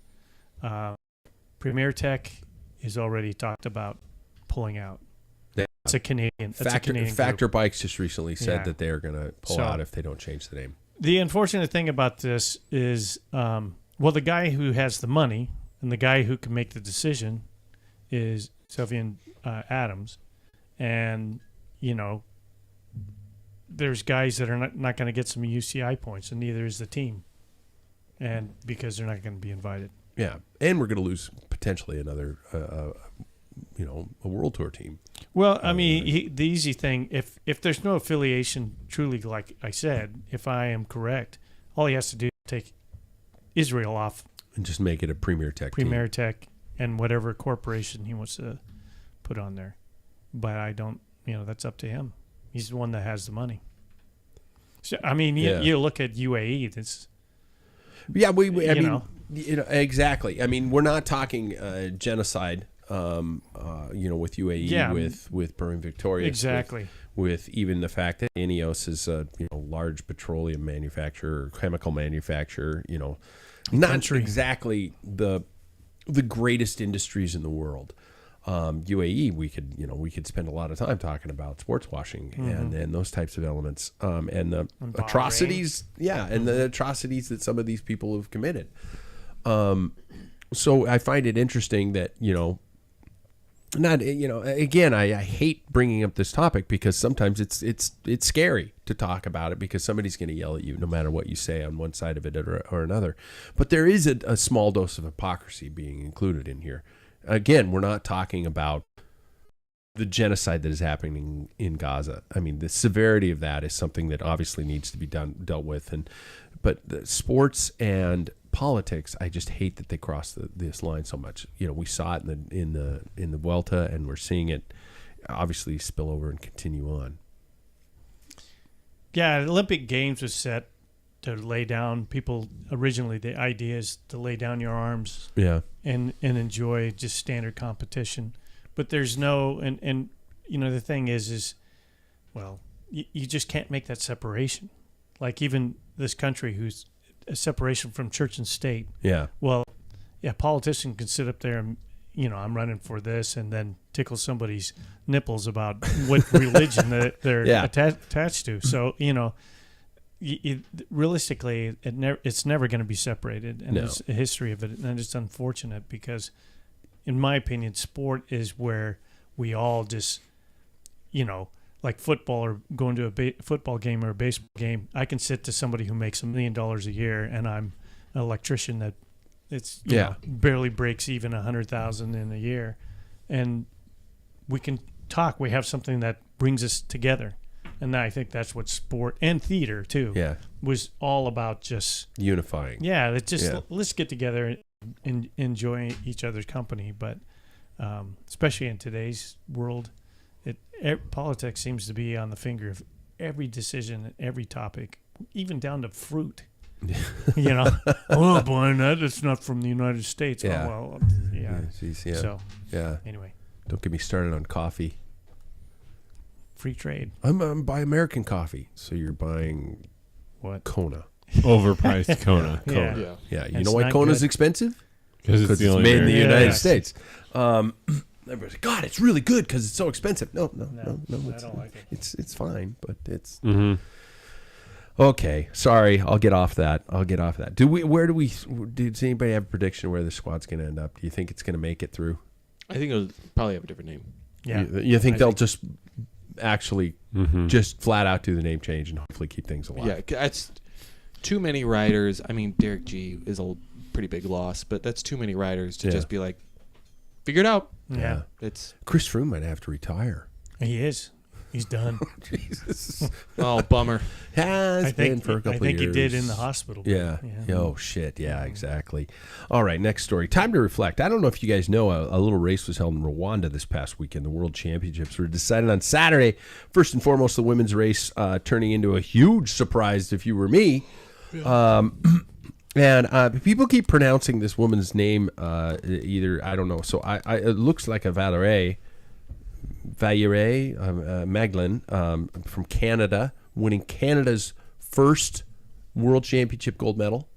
Premier Tech is already talked about pulling out. It's a Canadian. Factor Bikes just recently said that they are going to pull So, out if they don't change the name. The unfortunate thing about this is, the guy who has the money and the guy who can make the decision is Sylvian Adams. And, there's guys that are not going to get some UCI points, and neither is the team. And because they're not going to be invited. Yeah. And we're going to lose potentially another, a World Tour team. Well, I mean, the easy thing, if there's no affiliation, truly, like I said, if I am correct, all he has to do is take Israel off. And just make it a Premier Tech team. Premier Tech and whatever corporation he wants to put on there. But I don't, that's up to him. He's the one that has the money. So, I mean, you look at UAE, that's... Yeah, I mean, exactly. I mean, we're not talking genocide, with UAE, with Burning Victorious. Exactly. With even the fact that Ineos is a large petroleum manufacturer, chemical manufacturer, not exactly the greatest industries in the world. UAE, we could spend a lot of time talking about sports washing and those types of elements, and the atrocities, and the atrocities that some of these people have committed. So I find it interesting that again, I hate bringing up this topic because sometimes it's scary to talk about it because somebody's going to yell at you no matter what you say on one side of it or another. But there is a small dose of hypocrisy being included in here. Again, we're not talking about the genocide that is happening in Gaza. I mean, the severity of that is something that obviously needs to be dealt with. And but the sports and politics, I just hate that they cross this line so much. We saw it in the Vuelta, and we're seeing it obviously spill over and continue on. Yeah, the Olympic Games was set to lay down people. Originally, the idea is to lay down your arms, and enjoy just standard competition. But there's no, and the thing is, well, you just can't make that separation. Like even this country, who's a separation from church and state. Yeah. Well, yeah, politicians can sit up there and, I'm running for this, and then tickle somebody's nipples about what religion that they're attached to. So, realistically, it's never going to be separated, and there's a history of it, and it's unfortunate because, in my opinion, sport is where we all just, like football or going to a football game or a baseball game. I can sit to somebody who makes $1 million a year, and I'm an electrician that barely breaks even 100,000 in a year, and we can talk. We have something that brings us together. And I think that's what sport and theater too was all about, just unifying. Yeah, let's get together and enjoy each other's company. But especially in today's world, politics seems to be on the finger of every decision, every topic, even down to fruit. Oh boy, that's not from the United States. Yeah. Oh, well, yeah. So anyway, don't get me started on coffee. Free trade. I'm buying American coffee, so you're buying what? Kona. Overpriced Kona. Yeah. You know why Kona's expensive? Because it's made in the United States. Everybody's like, God, it's really good because it's so expensive. No. I don't like it. It's fine, but it's okay. Sorry, I'll get off that. Does anybody have a prediction where the squad's going to end up? Do you think it's going to make it through? I think it'll probably have a different name. Yeah. You think they'll just actually just flat out do the name change and hopefully keep things alive? Yeah, that's too many riders. I mean, Derek G is a pretty big loss, but that's too many riders to just be like, figure it out. Yeah. It's Chris Froome might have to retire. He is. He's done. Jesus. Oh, bummer. Has been for a couple of years. I think he did in the hospital. Yeah. Oh, shit. Yeah, exactly. All right, next story. Time to reflect. I don't know if you guys know, a little race was held in Rwanda this past weekend. The World Championships were decided on Saturday. First and foremost, the women's race turning into a huge surprise if you were me. And people keep pronouncing this woman's name either, I don't know. So it looks like a Valerie Magdalene from Canada, winning Canada's first World Championship gold medal.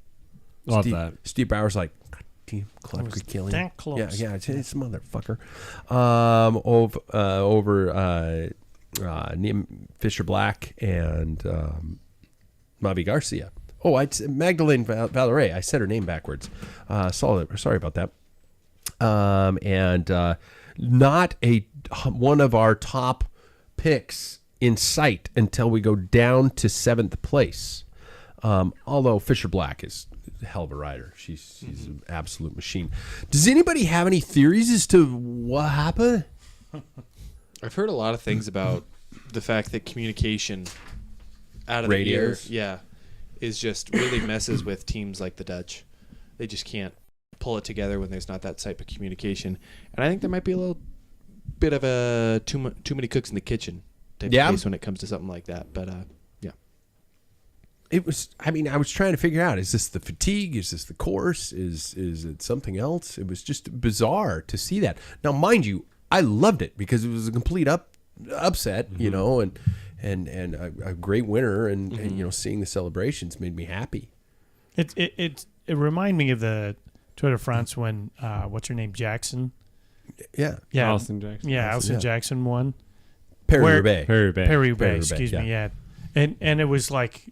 Love that. Steve Bauer's like, God damn, Clive could kill him. That close. Yeah, it's a motherfucker. Over Fisher Black and Mavi Garcia. Oh, Magdalene Valerie. I said her name backwards. Sorry about that. And not one of our top picks in sight until we go down to 7th place. Although Fisher Black is a hell of a rider. She's an absolute machine. Does anybody have any theories as to what happened? I've heard a lot of things about the fact that communication out of Radios. the ear, is just really messes with teams like the Dutch. They just can't pull it together when there's not that type of communication. And I think there might be a little bit of a too many cooks in the kitchen type of case when it comes to something like that. But it was. I mean, I was trying to figure out: is this the fatigue? Is this the course? Is it something else? It was just bizarre to see that. Now, mind you, I loved it because it was a complete upset, you know, and a great winner, and seeing the celebrations made me happy. It reminded me of the Tour de France when what's her name, Jackson. Yeah. Alison Jackson. Yeah, Alison Jackson won. Paris-Roubaix. Excuse me. Yeah, and it was like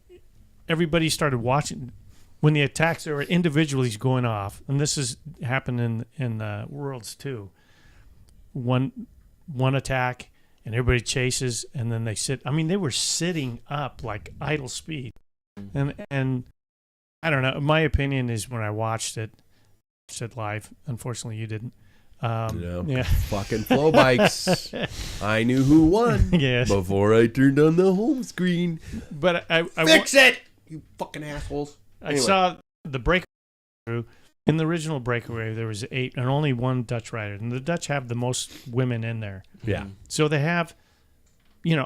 everybody started watching when the attacks were individually going off, and this has happened in the Worlds too. One attack, and everybody chases, and then they sit. I mean, they were sitting up like idle speed, and I don't know. My opinion is when I watched it live. Unfortunately, you didn't. Fucking flow bikes. I knew who won before I turned on the home screen. But I fix it, you fucking assholes. I saw the breakaway crew. In the original breakaway, there was 8 and only one Dutch rider. And the Dutch have the most women in there. Yeah. So they have,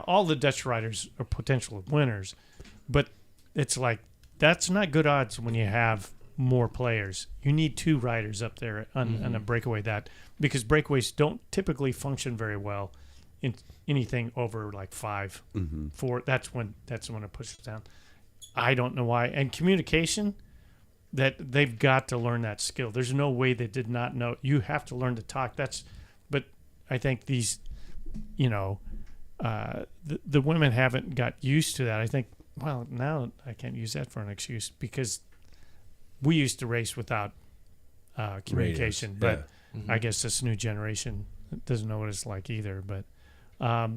all the Dutch riders are potential winners. But it's like, that's not good odds when you have more players. You need 2 riders up there on a breakaway because breakaways don't typically function very well in anything over like 5, 4. That's when it pushes down. I don't know why. And communication, that they've got to learn that skill. There's no way they did not know. You have to learn to talk. But I think these, the women haven't got used to that. I think, well, now I can't use that for an excuse because we used to race without communication. Radios. But I guess this new generation doesn't know what it's like either. But I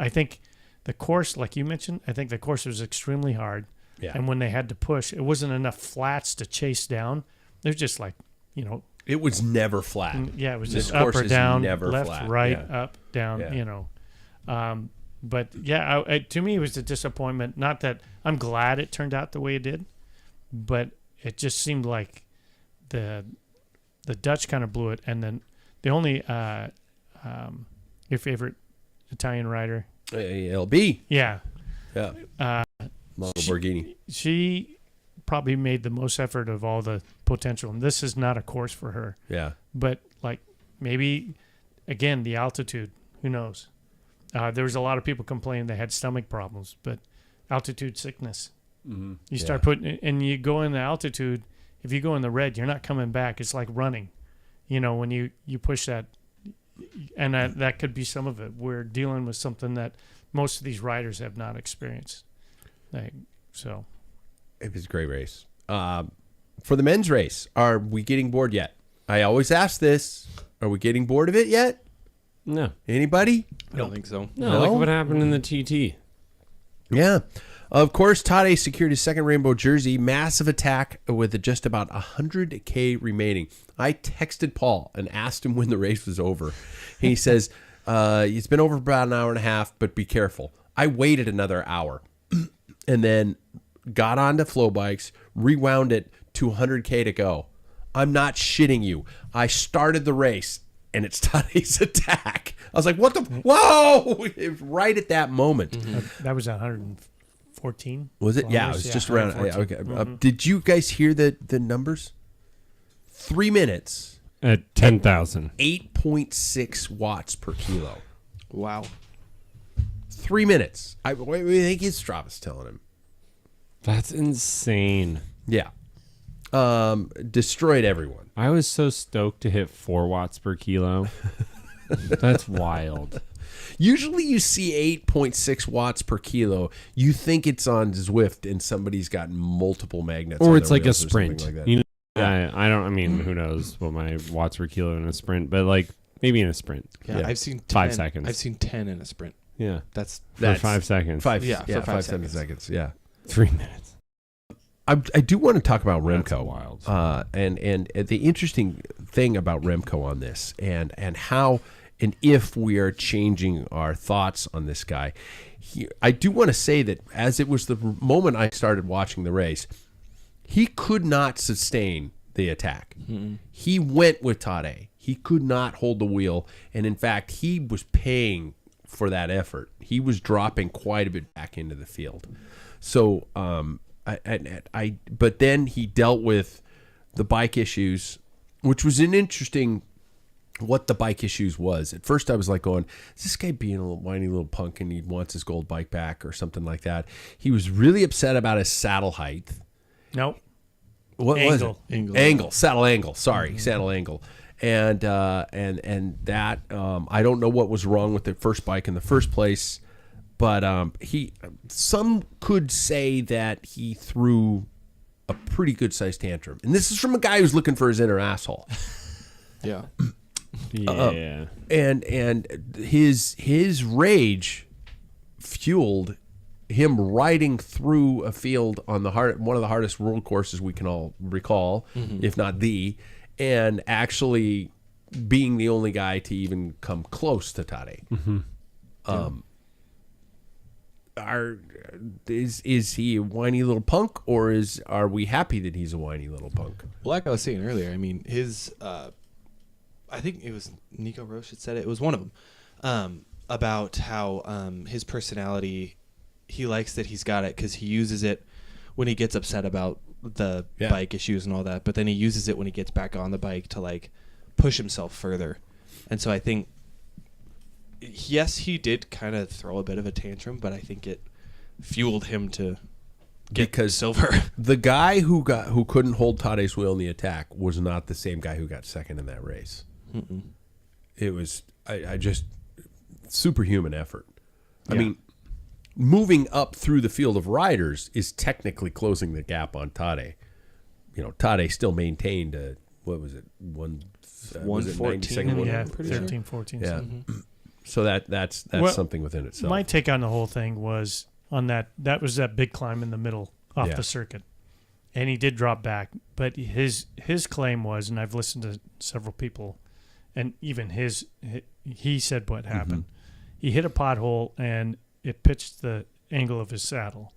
think the course, like you mentioned, I think the course was extremely hard. Yeah. And when they had to push, it wasn't enough flats to chase down. They're just like, It was never flat. it was This just up course or is down, never left, flat. right, Yeah. up, down, Yeah. But to me, it was a disappointment. Not that I'm glad it turned out the way it did, but it just seemed like the Dutch kind of blew it. And then the only, your favorite Italian rider. LB. Yeah. Yeah. Borghini. She probably made the most effort of all the potential. And this is not a course for her. Yeah. But like maybe, again, the altitude, who knows? There was a lot of people complaining they had stomach problems, but altitude sickness. Mm-hmm. You start putting, and you go in the altitude, if you go in the red, you're not coming back. It's like running, when you push that. And that could be some of it. We're dealing with something that most of these riders have not experienced. So it was a great race. For the men's race, are we getting bored yet? I always ask this. Are we getting bored of it yet? No. Anybody? I don't think so. No, look what happened in the TT. Yeah. Of course, Tadej secured his second rainbow jersey. Massive attack with just about 100K remaining. I texted Paul and asked him when the race was over. He says, it's been over for about an hour and a half, but be careful. I waited another hour and then got onto flow bikes, rewound it to 100K to go. I'm not shitting you. I started the race, and it's Tadej's attack. I was like, what the? Whoa! It was right at that moment. that was 114. Was it? Yeah, it was just around. Okay. Did you guys hear the numbers? 3 minutes. At 10,000. 8.6 watts per kilo. Wow. 3 minutes. I think it's Strava's telling him. That's insane. Yeah. Destroyed everyone. I was so stoked to hit 4 watts per kilo. That's wild. Usually you see 8.6 watts per kilo. You think it's on Zwift and somebody's got multiple magnets. Or on it's their like a wheels or something sprint. like that. I mean, who knows what my watts per kilo in a sprint, but like maybe in a sprint. Yeah, I've seen 10, 5 seconds. I've seen 10 in a sprint. Yeah. That's For 5 seconds. for 5 5 seconds. Yeah. 3 minutes. I do want to talk about That's Remco. wild. And the interesting thing about Remco on this and how and if we are changing our thoughts on this guy. I do want to say that as it was the moment I started watching the race, he could not sustain the attack. Mm-hmm. He went with Tadej. He could not hold the wheel. And in fact, he was paying for that effort. He was dropping quite a bit back into the field. So, but then he dealt with the bike issues, which was an interesting what the bike issues was. At first I was like going, is this guy being a little whiny little punk and he wants his gold bike back or something like that? He was really upset about his saddle height. Nope. What Angle. was it? Angle. Saddle angle. Sorry, saddle angle. And that I don't know what was wrong with the first bike in the first place, but some could say that he threw a pretty good sized tantrum. And this is from a guy who's looking for his inner asshole. Yeah. Yeah. And his rage fueled him riding through a field on one of the hardest world courses we can all recall, if not the, and actually being the only guy to even come close to Tadej. is he a whiny little punk, or are we happy that he's a whiny little punk? Well, like I was saying earlier, I mean, his I think it was Nico Roche that said it. It was one of them about how his personality, he likes that he's got it because he uses it when he gets upset about the bike issues and all that, but then he uses it when he gets back on the bike to like push himself further. And so I think, yes, he did kind of throw a bit of a tantrum, but I think it fueled him to get silver. The guy who couldn't hold Tade's wheel in the attack was not the same guy who got second in that race. Mm-mm. It was I just superhuman effort. I mean, moving up through the field of riders is technically closing the gap on Tade. Tade still maintained a, what was it, 114? Yeah, 13, 14. Yeah. Mm-hmm. So that's something within itself. My take on the whole thing was on that was that big climb in the middle off the circuit. And he did drop back, but his claim was, and I've listened to several people, and even he said what happened. Mm-hmm. He hit a pothole and it pitched the angle of his saddle.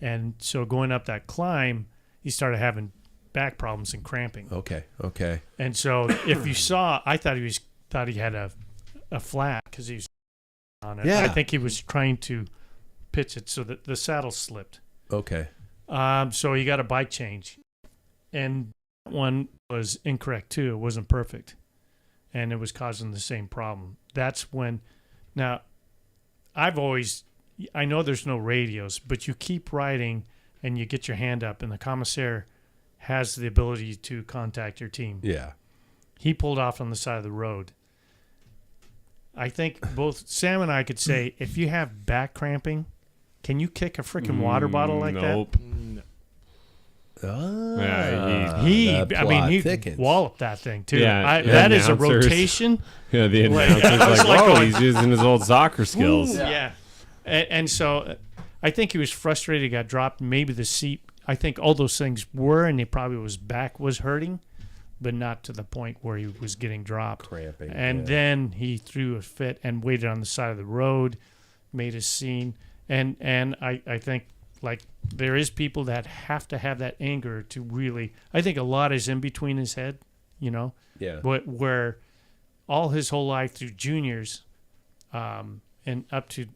And so going up that climb, he started having back problems and cramping. Okay. And so if you saw, I thought he had a flat because he was on it. Yeah. I think he was trying to pitch it so that the saddle slipped. Okay. So he got a bike change, and that one was incorrect too. It wasn't perfect, and it was causing the same problem. That's when, now, I know there's no radios, but you keep riding and you get your hand up, and the commissaire has the ability to contact your team. Yeah. He pulled off on the side of the road. I think both Sam and I could say, if you have back cramping, can you kick a freaking water bottle like nope. that? No. He thickens. walloped that thing too. Yeah, that is a rotation. Yeah, the announcer's like, he's using his old soccer skills. Yeah. And so I think he was frustrated. He got dropped. Maybe the seat. I think all those things were, and he probably his back was hurting, but not to the point where he was getting dropped. Cramping. And then he threw a fit and waited on the side of the road, made a scene. And I think, like, there is people that have to have that anger to really, I think a lot is in between his head, Yeah. But where all his whole life through juniors and up to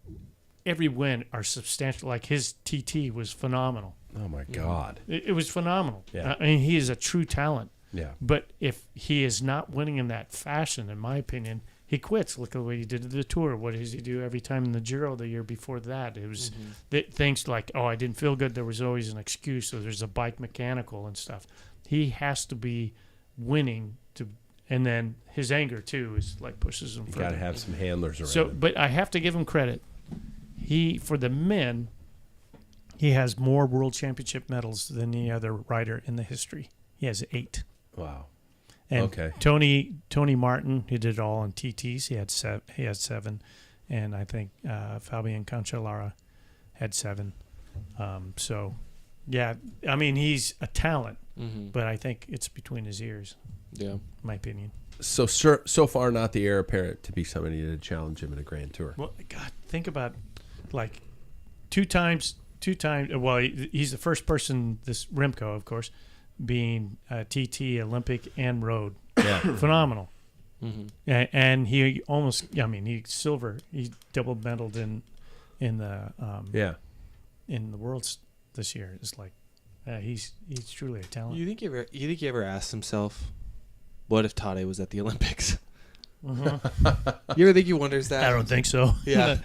every win are substantial. Like his TT was phenomenal. Oh, my God. It was phenomenal. Yeah. I mean, he is a true talent. Yeah. But if he is not winning in that fashion, in my opinion, he quits. Look at what he did to the Tour. What does he do every time in the Giro the year before that? It was things like, I didn't feel good. There was always an excuse. So there's a bike mechanical and stuff. He has to be winning and then his anger too is like pushes him further. You got to have some handlers around. So, but I have to give him credit. For the men, he has more World Championship medals than any other rider in the history. He has 8. Wow. And okay. Tony Martin, he did it all on TTs. He had 7, and I think Fabian Cancellara had 7. So, yeah, I mean he's a talent, but I think it's between his ears. Yeah, my opinion. So far, not the heir apparent to be somebody to challenge him in a Grand Tour. Well, God, think about like two times. Well, he's the first person. This Remco, of course, being TT, Olympic, and road. Yeah, phenomenal. Mm-hmm. And he almost, he silver. He double medaled in the in the Worlds this year. It's like he's truly a talent. You think he ever asked himself, what if Tade was at the Olympics? Mm-hmm. You ever think he wonders that? I don't think so. Yeah,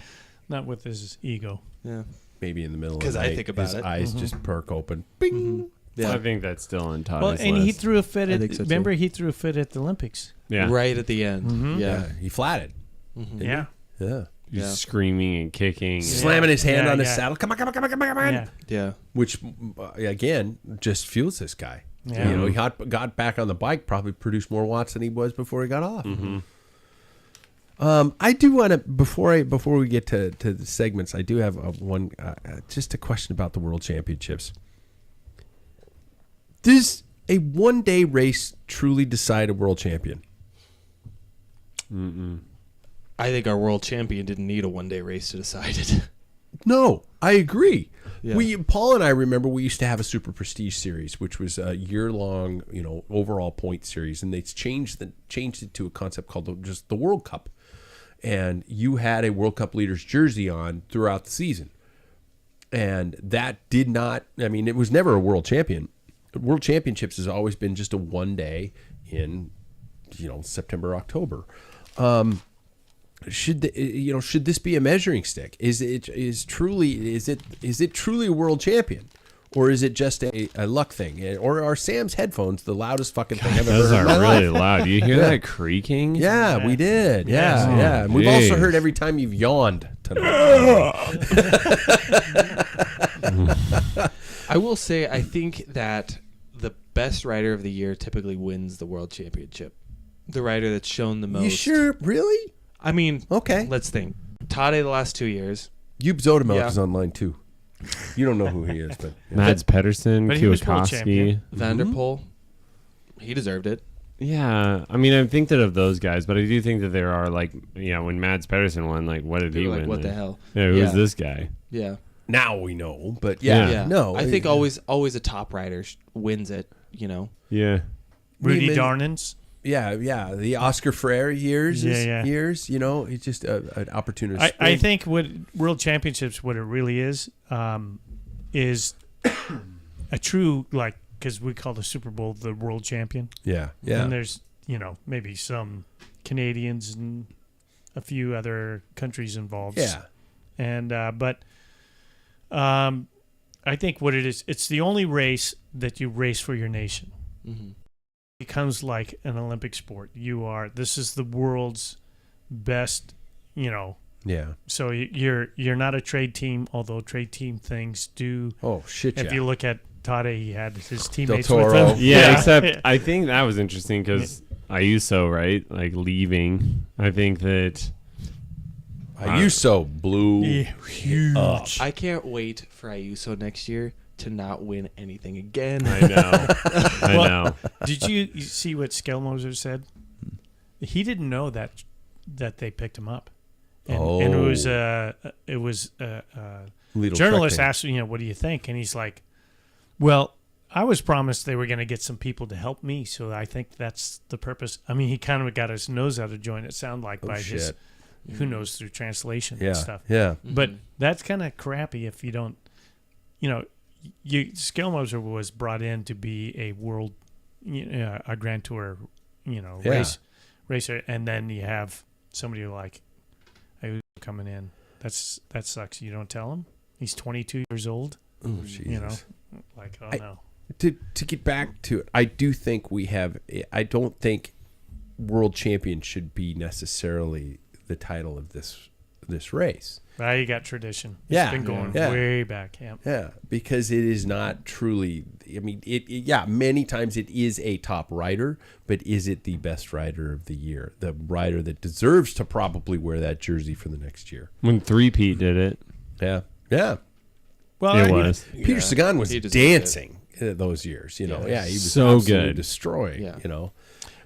not with his ego. Yeah, maybe in the middle of the night. Because I think about his it. eyes just perk open. Bing. Mm-hmm. Yeah. I think that's still on Tade's list. And he threw a fit I think so, too. remember he threw a fit at the Olympics. Yeah. Right at the end. Mm-hmm. Yeah. He flatted. Mm-hmm. Yeah. Yeah. He's screaming and kicking. Slamming his hand on his saddle. Come on. Yeah. Which, again, just fuels this guy. Yeah. He got back on the bike, probably produced more watts than he was before he got off. Mm-hmm. I do want to, before we get to the segments, I do have just a question about the World Championships. Does a one-day race truly decide a world champion? Mm-mm. I think our world champion didn't need a one-day race to decide it. No, I agree. Yeah. Paul and I remember we used to have a Super Prestige series, which was a year-long, overall point series, and they changed it to a concept called just the World Cup. And you had a World Cup leader's jersey on throughout the season. And that did not, it was never a world champion. World Championships has always been just a one day in, September, October. Should this be a measuring stick? Is it truly a world champion, or is it just a luck thing? Or are Sam's headphones the loudest fucking thing I've ever Those heard? are in my really life? loud. You hear that creaking? Yeah, we did. Yeah, Oh, yeah. And we've geez. also heard every time you've yawned tonight. I will say, I think that the best rider of the year typically wins the world championship. The rider that's shown the most. You sure? Really? I mean, Okay. let's think. Tade the last 2 years. Yub Zodemelk Yeah. is online too. You don't know who he is, but Mads Pedersen, But he was world Kwiatkowski. champion. Van der Poel. He deserved it. Yeah, I think that of those guys, but I do think that there are when Mads Pedersen won, what did They he were win? like, what the hell? Yeah, who Yeah. is this guy? Yeah. now we know. But Yeah. no. I think always a top rider wins it, Yeah. Rudy Neiman- Darnins. Yeah. The Oscar Freire years. Yeah. Years. It's just an opportunity. I think what World Championships, what it really is a true, because we call the Super Bowl the World Champion. Yeah. And there's, maybe some Canadians and a few other countries involved. Yeah. And I think what it is, it's the only race that you race for your nation. Mm-hmm. It becomes like an Olympic sport. This is the world's best, Yeah. So you're not a trade team, although trade team things do. Oh shit. If yeah. you look at Tade, he had his teammates Del with Toro. him. Yeah, except I think that was interesting because Ayuso, right? Leaving. I think that Ayuso blew Huge. up. I can't wait for Ayuso next year to not win anything again. I know. I know. Did you see what Skelmoser said? He didn't know that they picked him up, and it was Little journalist Trek asked, what do you think? And he's like, well, I was promised they were going to get some people to help me, so I think that's the purpose. He kind of got his nose out of joint. It sounded like by his, shit. who knows, through translation Yeah. and stuff. Yeah. But that's kind of crappy if you don't, Skelmoser was brought in to be a world, a Grand Tour, racer, and then you have somebody like Ayuso coming in. That sucks. You don't tell him. He's 22 years old. Oh Jesus. No. To get back to it, I do think I don't think world champion should be necessarily the title of this race. Well, you got tradition. Yeah. It's been going Yeah. way back. Yeah. Yeah, because it is not truly. Many times it is a top rider, but is it the best rider of the year? The rider that deserves to probably wear that jersey for the next year. When 3-Pete did it, Yeah. Well, it was. Peter Sagan was he deserved dancing those years. He Yeah. was So absolutely good. destroying. Yeah.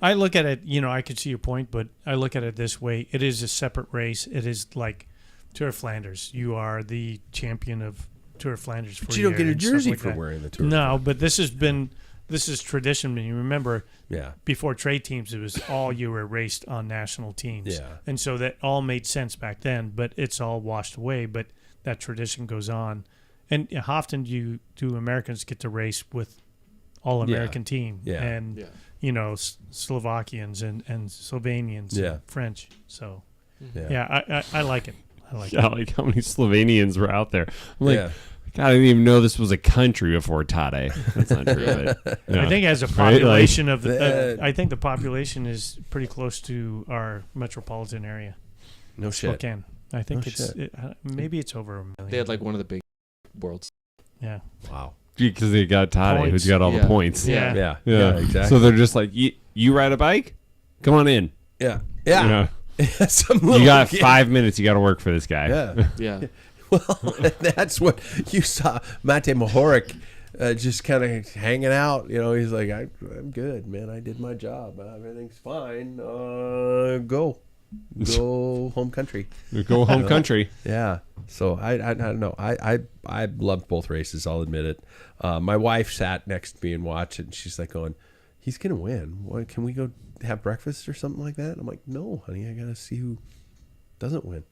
I look at it, I could see your point, but I look at it this way. It is a separate race. It is like Tour of Flanders. You are the champion of Tour of Flanders for But you don't year get a and stuff jersey like for that. wearing the Tour. No, but this is tradition. When you remember, Yeah. before trade teams, it was all you were raced on national teams. Yeah. And so that all made sense back then, but it's all washed away. But that tradition goes on. And how often do Americans get to race with all-American team? Yeah. And, Slovakians and Slovenians Yeah. and French. So, Yeah. I like it. I like Yeah, it. how many Slovenians were out there? I'm like, Yeah. God, I didn't even know this was a country before Tade. That's not true. But, yeah. I think as a Right? population Like- I think the population is pretty close to our metropolitan area. No shit. Spokane. I think No shit. maybe it's over a million. They had one of the big worlds. Yeah. Wow. Because they got Tade, Points. who's got all Yeah. the points. Yeah. Yeah. Yeah. Exactly. So they're just like, you ride a bike? Come on in. yeah. Yeah. You know, Some you little got kid. 5 minutes. You got to work for this guy. Yeah. Yeah. Well, that's what you saw. Mate Mohoric just kind of hanging out. He's like, I'm good, man. I did my job. Everything's fine. Go. go home country. Go home country. Yeah. So I don't know. I loved both races. I'll admit it. My wife sat next to me and watched it, and she's like going, "He's gonna win. What, can we go have breakfast or something like that?" I'm like, "No, honey. I gotta see who doesn't win."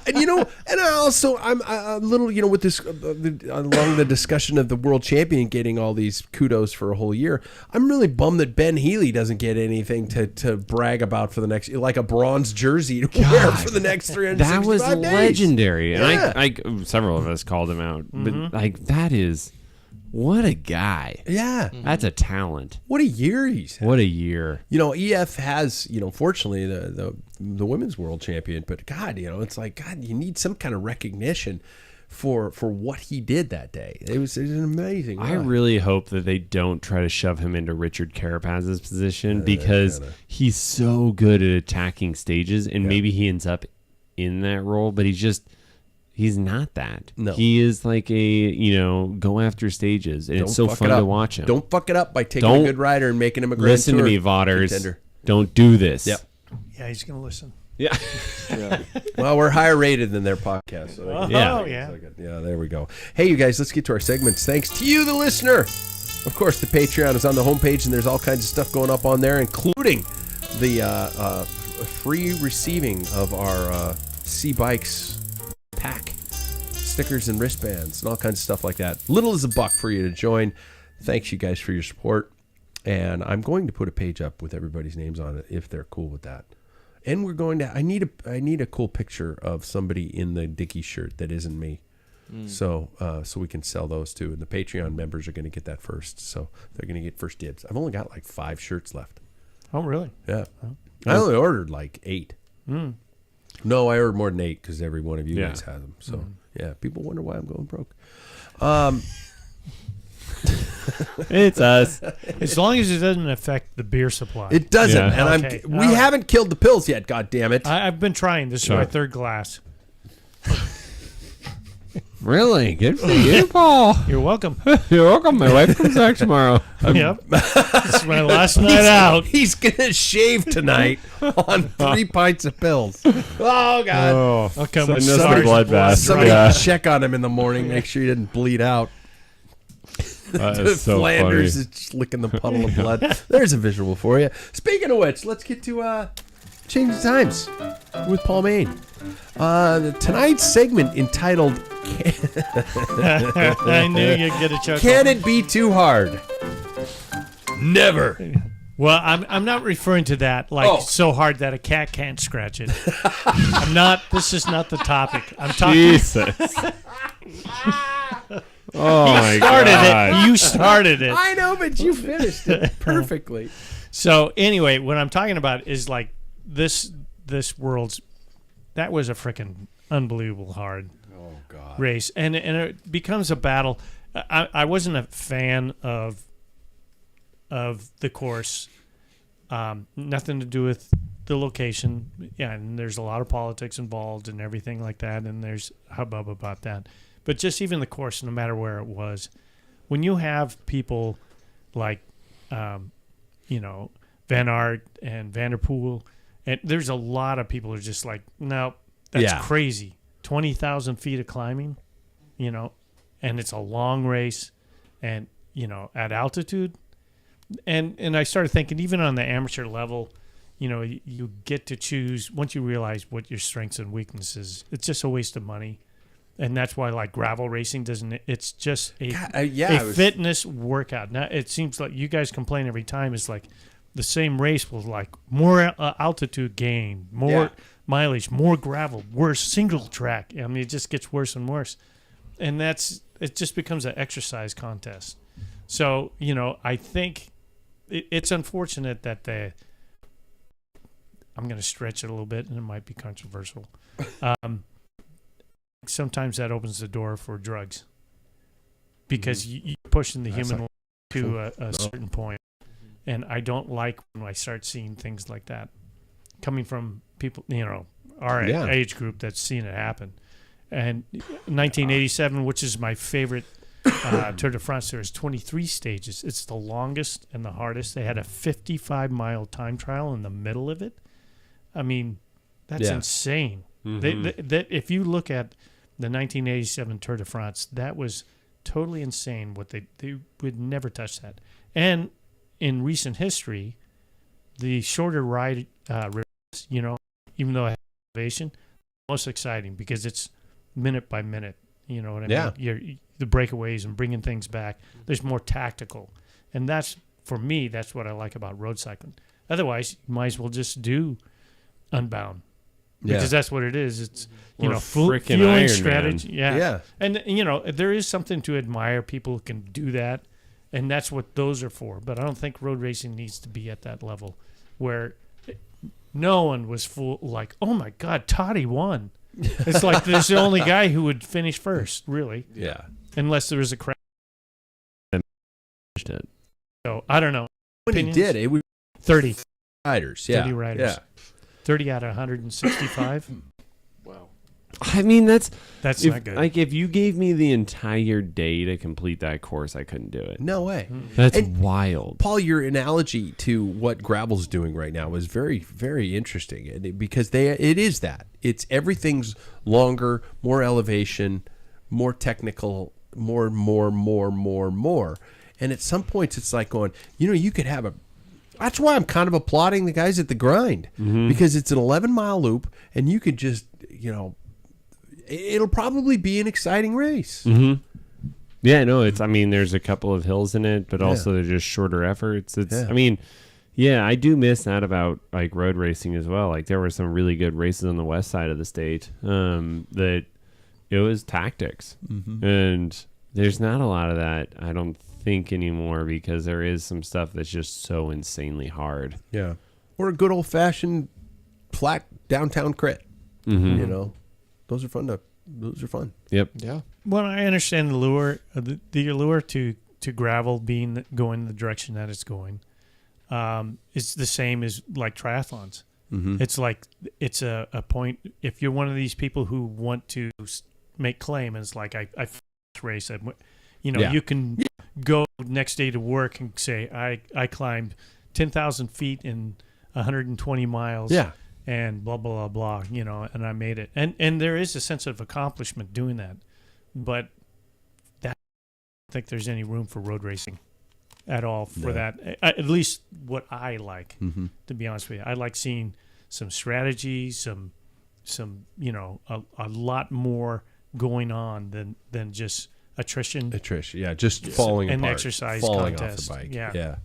And and I'm a little, with this along the discussion of the world champion getting all these kudos for a whole year. I'm really bummed that Ben Healy doesn't get anything to brag about for the next, like a bronze jersey to wear for the next 365 That was days. legendary. Yeah. And I several of us called him out, but that is, what a guy. Yeah. That's a talent. What a year he's had. What a year. EF has, fortunately the women's world champion, but God, it's like, God, you need some kind of recognition for what he did that day. It was an amazing I run. really hope that they don't try to shove him into Richard Carapaz's position, because he's so good at attacking stages, and maybe he ends up in that role, but he's not that. No. He is like a, go after stages, and it's so fun to watch him. Don't fuck it up by taking a good rider and making him a Grand Listen to Tour me, Vodders. contender. Don't do this. Yep. Yeah, he's going to listen. Yeah. Well, we're higher rated than their podcast. So Yeah. Yeah, there we go. Hey, you guys, let's get to our segments. Thanks to you, the listener. Of course, the Patreon is on the homepage, and there's all kinds of stuff going up on there, including the free receiving of our C-Bikes pack, stickers and wristbands, and all kinds of stuff like that. Little as $1 for you to join. Thanks, you guys, for your support. And I'm going to put a page up with everybody's names on it if they're cool with that. And we're going to. I need a cool picture of somebody in the Dickie shirt that isn't me. So we can sell those too. And the Patreon members are going to get that first. So they're going to get first dibs. I've only got like 5 shirts left. Oh, really? Yeah. I only ordered like 8. No, I ordered more than 8 because every one of you guys has them. So yeah, people wonder why I'm going broke. It's us. As long as it doesn't affect the beer supply. It doesn't, Yeah. and Okay. we haven't killed the pills yet. God damn it! I've been trying. This is my 3rd glass. Really? Good for you, Paul. You're welcome. You're welcome. My wife comes back tomorrow. Yep. This is my last night out. He's gonna shave tonight on 3 pints of pills. Oh God! Oh, I'll come send with us the stars. bloodbath. Somebody check on him in the morning. Make sure he didn't bleed out. That is so Flanders funny. is just licking the puddle of blood. There's a visual for you. Speaking of which, let's get to Change the Times with Paul Main. Tonight's segment entitled I knew you'd get a chuckle. "Can It Be Too Hard?" Never. Well, I'm not referring to that so hard that a cat can't scratch it. I'm not. This is not the topic. I'm talking. Jesus. Oh my God. You started it. I know, but you finished it perfectly. So anyway, what I'm talking about is like this world's. That was a freaking unbelievable hard race, and it becomes a battle. I wasn't a fan of the course. Nothing to do with the location. Yeah, and there's a lot of politics involved and everything like that, and there's hubbub about that. But just even the course, no matter where it was, when you have people like, Van Aert and Vanderpool, and there's a lot of people who are just like, no, that's crazy. 20,000 feet of climbing, and it's a long race, and, at altitude. And I started thinking, even on the amateur level, you get to choose, once you realize what your strengths and weaknesses, it's just a waste of money. And that's why, like, gravel racing it's just a fitness workout. Now, it seems like you guys complain every time. It's like the same race will, like, more altitude gain, more mileage, more gravel, worse single track. I mean, it just gets worse and worse. And it just becomes an exercise contest. So, I think it's unfortunate that I'm going to stretch it a little bit, and it might be controversial. Sometimes that opens the door for drugs because you're pushing the human to a certain point. And I don't like when I start seeing things like that coming from people, our age group that's seen it happen. And 1987, which is my favorite Tour de France, there was 23 stages. It's the longest and the hardest. They had a 55-mile time trial in the middle of it. I mean, that's insane. That if you look at the 1987 Tour de France, that was totally insane. What they would never touch that. And in recent history, the shorter ride, even though I have elevation, most exciting because it's minute by minute. You know what I mean? You're the breakaways and bringing things back. There's more tactical, and that's for me. That's what I like about road cycling. Otherwise, you might as well just do Unbound. Because that's what it is. It's fueling strategy. Yeah. And there is something to admire. People who can do that, and that's what those are for. But I don't think road racing needs to be at that level where no one was like, oh my God, Toddy won. It's like there's the only guy who would finish first, really. Yeah. Unless there was a crash. So I don't know. When he did, it was 30 riders. Yeah. 30 riders. Yeah. 30 out of 165. Wow. I mean, that's not good. Like, if you gave me the entire day to complete that course, I couldn't do it. No way. That's wild. Paul, your analogy to what gravel's doing right now is very, very interesting because it is that. It's everything's longer, more elevation, more technical, more. And at some points, it's like going, you could have that's why I'm kind of applauding the guys at the grind because it's an 11-mile loop and you could just, it'll probably be an exciting race. Mm-hmm. Yeah, no, there's a couple of hills in it, but also they're just shorter efforts. I do miss that about like road racing as well. Like there were some really good races on the west side of the state that it was tactics. Mm-hmm. And there's not a lot of that, I don't think, anymore because there is some stuff that's just so insanely hard. Yeah. Or a good old-fashioned flat downtown crit. Mm-hmm. Those are fun. Yep. Yeah. Well, I understand the lure, the allure to gravel going the direction that it's going. It's the same as like triathlons. Mm-hmm. It's like it's a point. If you're one of these people who want to make claim, and it's like I race, you can go next day to work and say I climbed 10,000 feet in 120 miles. Yeah. And blah, blah, blah, and I made it. And there is a sense of accomplishment doing that. But I don't think there's any room for road racing at all for that. At least what I like, to be honest with you. I like seeing some strategy, some a lot more going on than just attrition. Just falling apart. An exercise falling contest. off the bike. Yeah.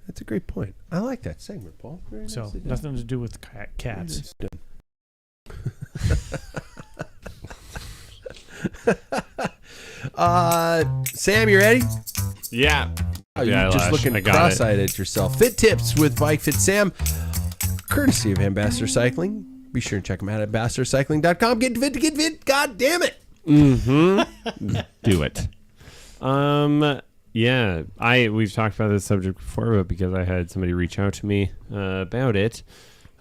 That's a great point. I like that segment, Paul. Very so nicely done. nothing to do with cats. Sam, you ready? Yeah. You're just looking cross-eyed at yourself. Fit tips with Bike Fit Sam, courtesy of Ambassador Cycling. Be sure and check them out at ambassadorcycling.com. Get fit. God damn it. Mm-hmm. Do it. Yeah, we've talked about this subject before, but because I had somebody reach out to me about it,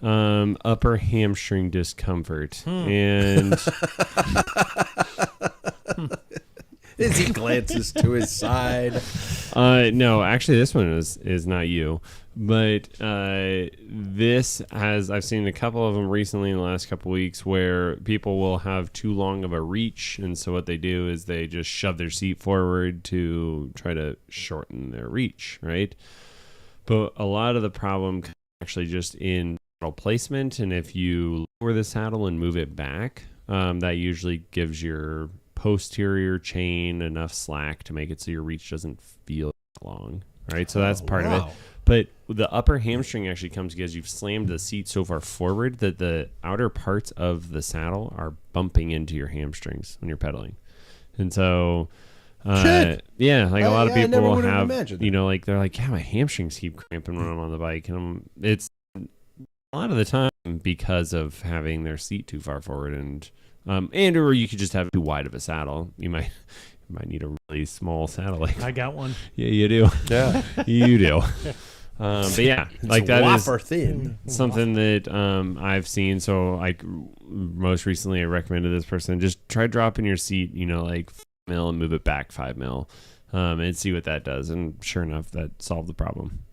upper hamstring discomfort, and as he glances to his side. No, actually, this one is not you, but I've seen a couple of them recently in the last couple of weeks where people will have too long of a reach, and so what they do is they just shove their seat forward to try to shorten their reach, right? But a lot of the problem actually just in saddle placement, and if you lower the saddle and move it back, that usually gives your posterior chain enough slack to make it so your reach doesn't feel long, right? So that's part of it. But the upper hamstring actually comes because you've slammed the seat so far forward that the outer parts of the saddle are bumping into your hamstrings when you're pedaling. And so, a lot of people will have, they're like, yeah, my hamstrings keep cramping when I'm on the bike. And it's a lot of the time because of having their seat too far forward or you could just have too wide of a saddle. You might need a really small saddle. I got one. Yeah, you do. Yeah, you do. But yeah, like that is thin. something that I've seen. So like most recently, I recommended this person just try dropping your seat, like 5 mil and move it back 5 mil, and see what that does. And sure enough, that solved the problem.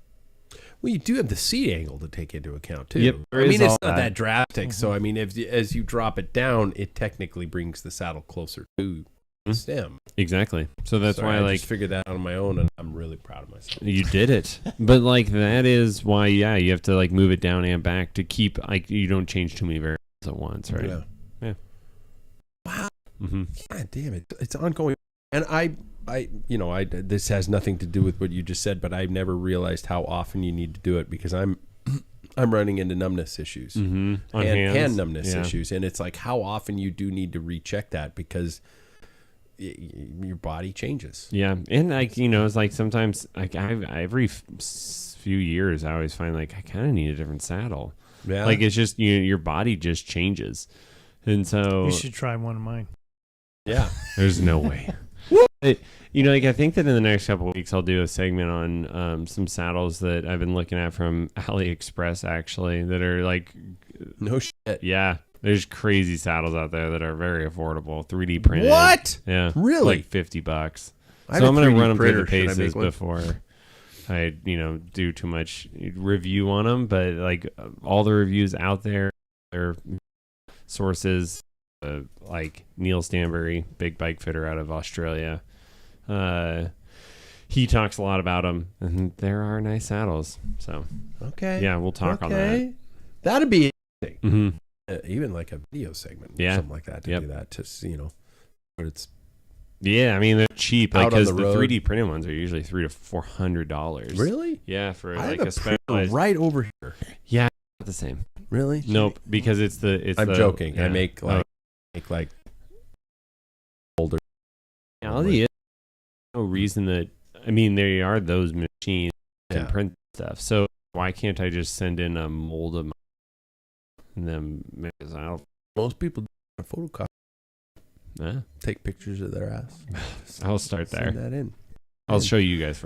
Well, you do have the seat angle to take into account too. Yep, there I mean, is it's all not that. that drastic. So I mean, as you drop it down, it technically brings the saddle closer to the stem. Exactly. So that's Sorry, why I just figured that out on my own, and I'm really proud of myself. you did it. But like that is why you have to like move it down and back to keep like you don't change too many variables at once, right? Yeah. Wow. Mm-hmm. God damn it! It's ongoing, and I this has nothing to do with what you just said, but I've never realized how often you need to do it because I'm running into numbness issues, Mm-hmm. On and hands. hand numbness Yeah. issues, and it's like how often you do need to recheck that because your body changes. Yeah, and like it's like sometimes like every few years I always find like I kind of need a different saddle. Yeah, Like it's just your body just changes, and so You should try one of mine. yeah. there's no way. But, like I think that in the next couple of weeks I'll do a segment on some saddles that I've been looking at from AliExpress actually that are like, No shit. yeah, there's crazy saddles out there that are very affordable, 3D printed. What? Yeah, Really? like $50. I So have I'm a gonna 3D run them through printer. the Should I paces make one? before I do too much review on them. But like all the reviews out there, their sources. Like Neil Stanbury, big bike fitter out of Australia. He talks a lot about them, and there are nice saddles. So Okay. yeah, we'll talk on that. That'd be Mm-hmm. even like a video segment, or Yeah. something like that to Yep. do that. Just but it's Yeah, I mean they're cheap Out on because the the road. 3D printed ones are usually $300 to $400. really. Yeah, for I like have a a printer specialized. right over here. Yeah, not the same. Really? Nope, because it's I'm the, joking. I yeah. make like older. Reality is no reason that there are those machines that Yeah. can print stuff. So why can't I just send in a mold of my and then make a saddle? Most people do a photocopy. Yeah, Take pictures of their ass. Just I'll start there. Send that in. I'll show you guys.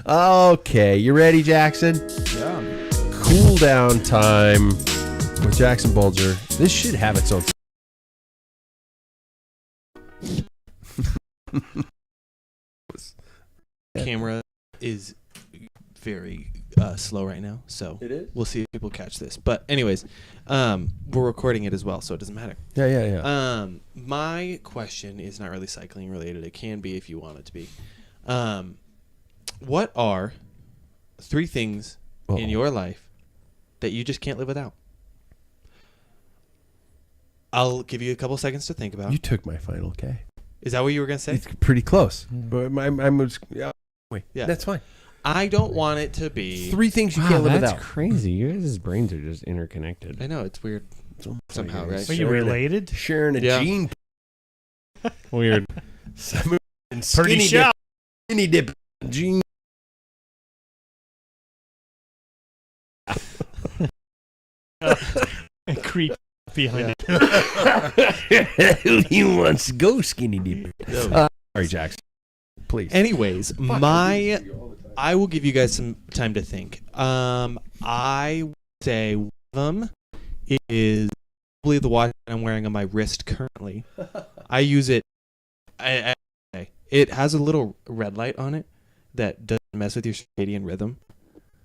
Okay, you ready, Jackson? Yeah. Cool down time with Jackson Bulger. This should have its own. Camera is very slow right now, so It is. we'll see if people catch this. But anyways, we're recording it as well, so it doesn't matter. Yeah. My question is not really cycling related. It can be if you want it to be. What are 3 things in your life that you just can't live without? I'll give you a couple seconds to think about. You took my final K. Is that what you were going to say? It's pretty close. But wait, Yeah. that's fine. I don't want it to be... 3 things you Wow, can't live that's without. crazy. You guys' brains are just interconnected. I know, it's weird. Somehow, right? Are you related? Sharing a Yeah. gene. Weird. And Pretty skinny shallow. Skinny dip. Gene. Creep behind it. He wants to go skinny dip. Sorry, Jackson. Please. Anyways, I will give you guys some time to think. I would say one of them is probably the watch I'm wearing on my wrist currently. I use it. It has a little red light on it that doesn't mess with your circadian rhythm.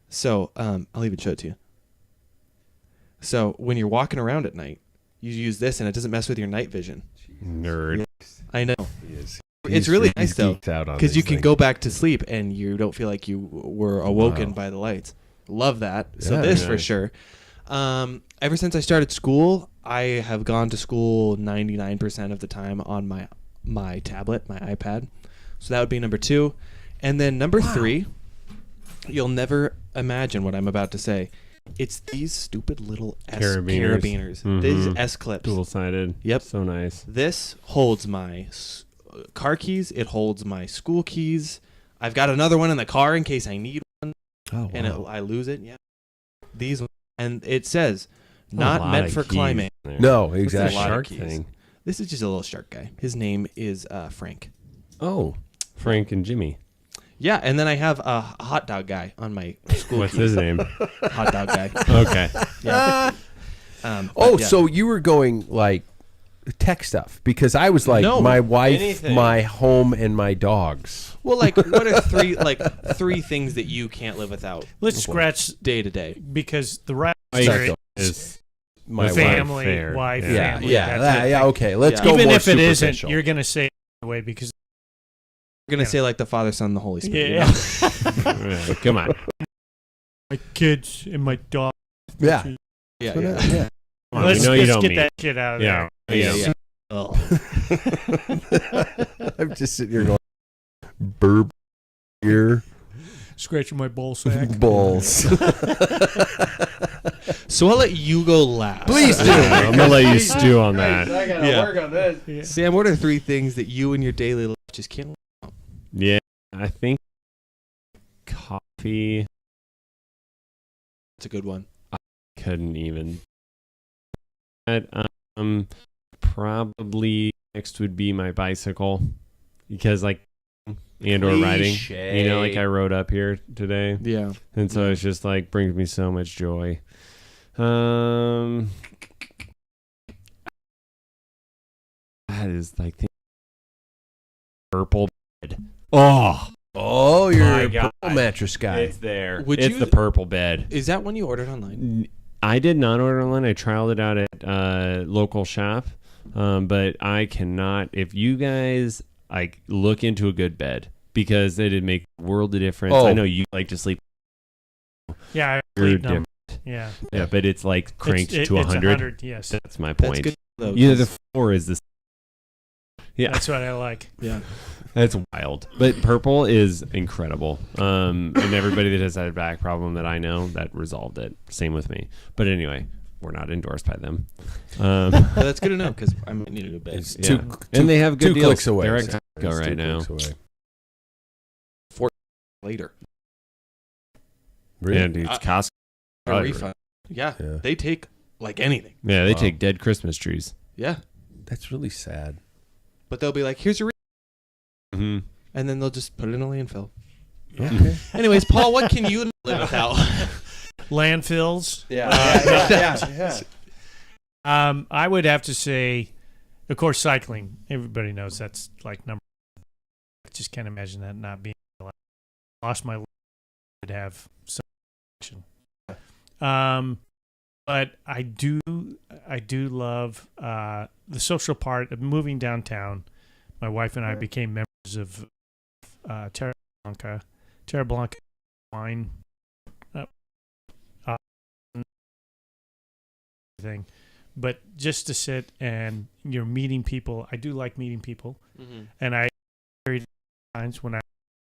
So I'll even show it to you. So when you're walking around at night, you use this and it doesn't mess with your night vision. Nerd. I know. It's It's really nice though, because because you can go back to sleep and you don't feel like you were awoken Wow. by the lights. Love that. So Yeah, this nice. for sure. Ever since I started school, I have gone to school 99% of the time on my tablet, my iPad. So that would be number 2. And then number 3, you'll never imagine what I'm about to say. It's these stupid little carabiners. Mhm. These S-clips. Dual-sided. Yep. So nice. This holds my car keys. It holds my school keys. I've got another one in the car in case I need one, and I lose it. Yeah, these ones. And it says A not lot meant of for keys climbing. there. No, What's that exactly. lot of shark keys. thing? This is just a little shark guy. His name is Frank. Oh, Frank and Jimmy. Yeah, and then I have a hot dog guy on my school What's keys. his name? Hot dog guy. Okay. Yeah. Oh, but yeah. so you were going like tech stuff because I was like No, my wife, anything. my home, and my dogs. Well, like, what are three things that you can't live without Let's scratch day to day? because the rest Is My family, wife. wife, Yeah, family. yeah, that type of thing. okay. Let's Yeah. go Even more if it isn't, superficial. you're going to say it anyway because We're gonna say like the Father, Son, and the Holy Spirit. yeah, You know? Come on. my kids and my dog. yeah. Yeah, But, yeah. yeah. Come on, Let's, we know you let's don't get mean. that shit out of Yeah. there. Yeah. Oh. I'm just sitting here going, burp ear Scratching my ball sack. balls. So I'll let you go last. Please do. I'm gonna let you stew on that. I gotta Yeah. work on this. Yeah. Sam, what are three things that you in your daily life just can't live without? Yeah, I think coffee That's a good one. couldn't even. Probably next would be my bicycle because or riding. Cliche. You know, like I rode up here today, Yeah. and so it's just like brings me so much joy. That is like the purple bed. Oh, you're My a God. purple mattress guy. It's there. Would it's you- the purple bed. Is that one you ordered online? I did not order online. I trialed it out at local shop, but I cannot. If you guys like look into a good bed because it'd make a world of difference. Oh. I know you like to sleep. Yeah, I You're agreed them. different. Yeah. Yeah, but it's like cranked It's to 100. 100. Yes. That's my That's point. good though. Either the floor is the. Yeah, That's what I like. Yeah. that's wild. But purple is incredible. And everybody that has had a back problem that I know that resolved it. Same with me. But anyway, we're not endorsed by them. But that's good to know because I might need a bed. It's Yeah. two And they have good two deals. clicks away. They're at It's Costco two right now. clicks away. Later. Really? And it's Costco. A refund. Yeah. Yeah. They take like anything. Yeah, they Wow. take dead Christmas trees. Yeah. That's really sad. But they'll be like, here's your Mm-hmm. and then they'll just put it in a landfill. Okay. Anyways, Paul, what can you live without? Landfills. Yeah. I would have to say, of course, cycling. Everybody knows that's like number. I just can't imagine that not being. Lost my. Would have some action. But I do love the social part of moving downtown. My wife and I became members of Terra Blanca wine thing. But just to sit and you're meeting people, I do like meeting people, and I very times when I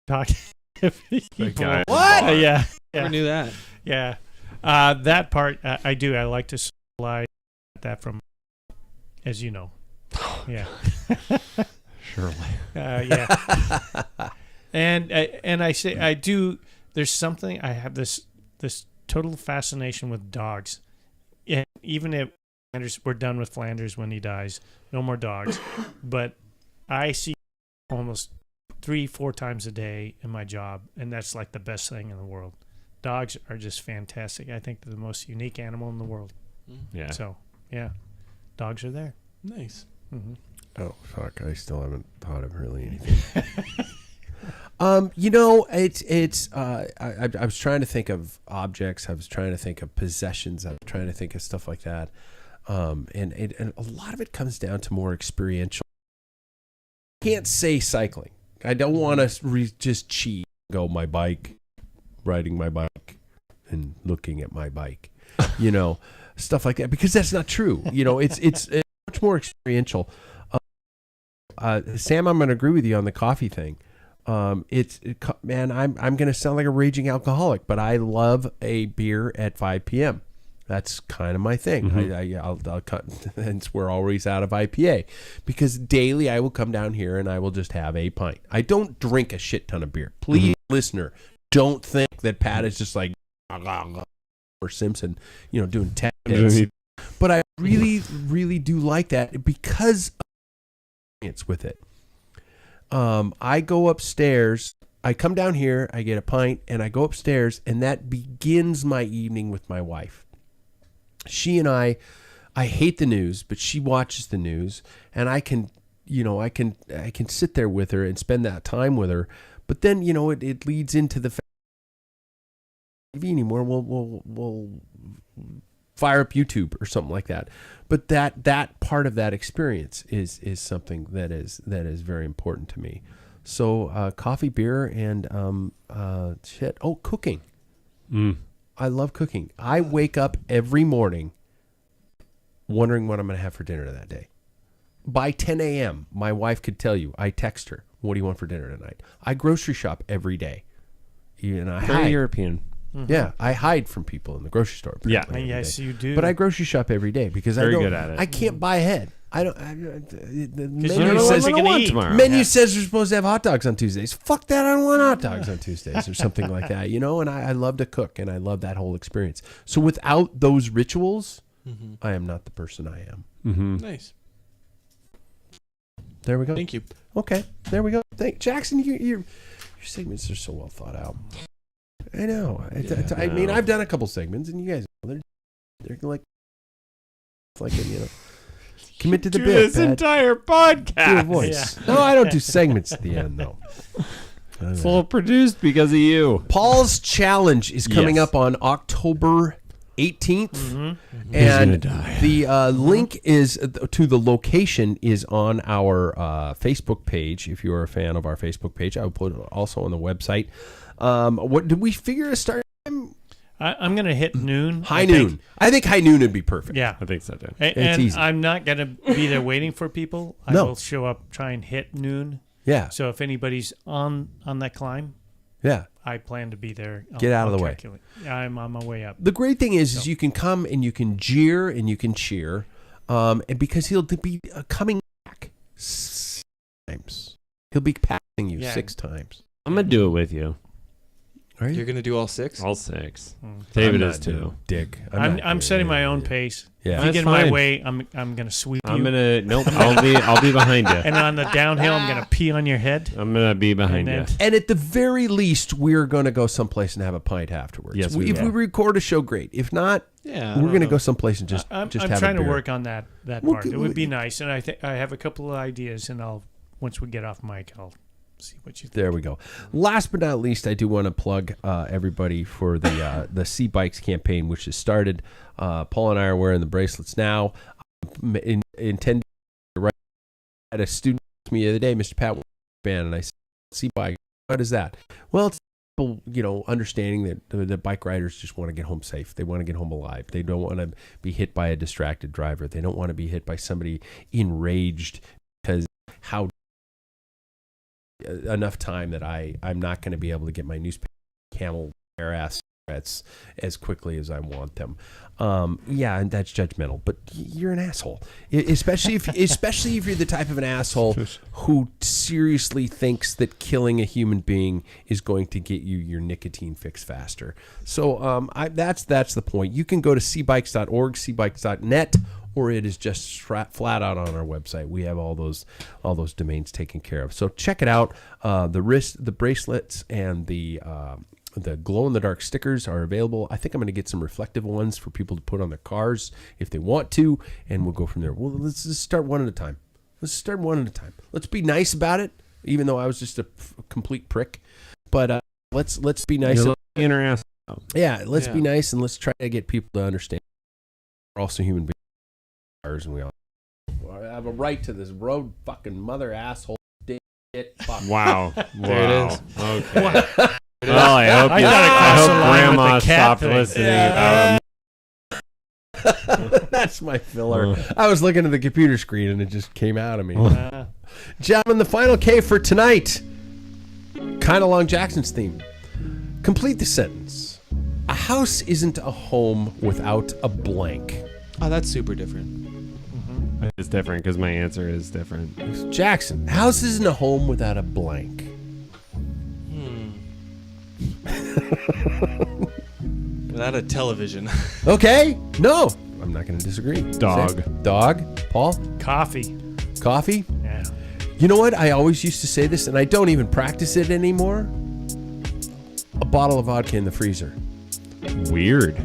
talk to people. guy. What? Yeah, Never knew that. yeah. That part I do. I like to slide that from, as you know. Yeah. Surely. Yeah. And I say I do. There's something I have this total fascination with dogs. And even if we're done with Flanders when he dies, no more dogs. But I see almost 3-4 times a day in my job, and that's like the best thing in the world. Dogs are just fantastic. I think they're the most unique animal in the world. Yeah. So yeah, dogs are there. Nice. Mm-hmm. Oh fuck! I still haven't thought of really anything. It's. I was trying to think of objects. I was trying to think of possessions. I was trying to think of stuff like that. And a lot of it comes down to more experiential. I can't say cycling. I don't want to just cheat. Go my bike, riding my bike, and looking at my bike. Stuff like that, because that's not true. It's much more experiential. Sam, I'm going to agree with you on the coffee thing. Man, I'm going to sound like a raging alcoholic, but I love a beer at 5 p.m. That's kind of my thing. Mm-hmm. I'll cut. Hence, we're always out of IPA because daily I will come down here and I will just have a pint. I don't drink a shit ton of beer. Please, listener, don't think that Pat is just like or Simpson, doing 10 hits. But I really, really do like that because of experience with it. I go upstairs. I come down here. I get a pint, and I go upstairs, and that begins my evening with my wife. She and I I hate the news, but she watches the news, and I can sit there with her and spend that time with her. But then, it leads into the fact TV anymore. We'll fire up YouTube or something like that. But that part of that experience is something that is very important to me. So coffee, beer, and shit. Oh, cooking. I love cooking. I wake up every morning wondering what I'm going to have for dinner that day. By 10 a.m., my wife could tell you. I text her, "What do you want for dinner tonight?" I grocery shop every day. And I Very hide. European. Mm-hmm. Yeah, I hide from people in the grocery store. Yeah. every Yes, day. you do. But I grocery shop every day because Very I don't. good at it. I can't buy ahead. I don't. The menu know says what you're gonna eat. tomorrow. menu says we're supposed to have hot dogs on Tuesdays. Fuck that! I don't want hot dogs on Tuesdays or something like that. And I love to cook and I love that whole experience. So without those rituals, I am not the person I am. Mm-hmm. Nice. There we go. Thank you. Okay, there we go. Jackson, your segments are so well thought out. I know. I mean, I've done a couple segments, and you guys, they're like, commit to the Do bit. this Pat. entire Do a podcast. voice. No, I don't do segments at the end, though. Full produced because of you. Paul's challenge is coming Yes. up on October 18th. Mm-hmm. And He's gonna die. the link is to the location is on our Facebook page. If you're a fan of our Facebook page, I will put it also on the website. What did we figure a start time? I'm going to hit noon. High noon. I think high noon would be perfect. Yeah. I think so too. And easy. I'm not going to be there waiting for people. I No. will show up, try and hit noon. Yeah. So if anybody's on that climb, Yeah. I plan to be there. Get out of the way. calculate. I'm on my way up. The great thing is you can come and you can jeer and you can cheer, and because he'll be coming back 6 times. He'll be passing you 6 times. I'm gonna do it with you. Are You're going to do all 6? All 6. Mm. David I'm is not too. doing Dick. I'm setting my own pace. Yeah. If you That's get in my fine. way, I'm going to sweep you. I'm gonna I'll be behind you. And on the downhill, I'm going to pee on your head. I'm gonna be behind you. And then- And at the very least, we're going to go someplace and have a pint afterwards. Yes, we if will. we record a show, great. If not, Yeah. we're going to go someplace and just I'm have trying a to beer. work on that Well, part. It would be nice. And I think I have a couple of ideas, and once we get off mic, I'll see what you think. There we go. Last but not least, I do want to plug everybody for the Sea Bikes campaign, which has started. Paul and I are wearing the bracelets now. Intended right at a student asked me the other day, Mr. Pat, band, and I said, Sea Bike, what is that? Well, it's people, understanding that the bike riders just want to get home safe. They want to get home alive. They don't want to be hit by a distracted driver. They don't want to be hit by somebody enraged because how enough time that I'm not going to be able to get my newspaper camel hair ass cigarettes as quickly as I want them. Yeah, and that's judgmental, but you're an asshole. Especially if you're the type of an asshole who seriously thinks that killing a human being is going to get you your nicotine fix faster. So that's the point. You can go to cbikes.org, cbikes.net, or it is just flat out on our website. We have all those domains taken care of. So check it out. The bracelets and the glow-in-the-dark stickers are available. I think I'm going to get some reflective ones for people to put on their cars if they want to, and we'll go from there. Well, let's just start one at a time. Let's be nice about it, even though I was just a complete prick. But let's be nice. Yeah, let's be nice, and let's try to get people to understand we're also human beings, and we all have a right to this road fucking mother asshole shit. Fuck. Wow. There it is. Okay. Well, I hope I gotta cross the line with Grandma the cat stopped thing. listening. Yeah. That's my filler. I was looking at the computer screen and it just came out of me. Uh, Gentlemen, the final K for tonight. Kind of along Jackson's theme. Complete the sentence. A house isn't a home without a blank. Oh, that's super different. It's different because my answer is different. Jackson, a house isn't a home without a blank. Without a television. Okay. No. I'm not going to disagree. Dog. Say- Dog. Paul? coffee. Coffee? Yeah. You know what? I always used to say this, and I don't even practice it anymore. A bottle of vodka in the freezer. Weird.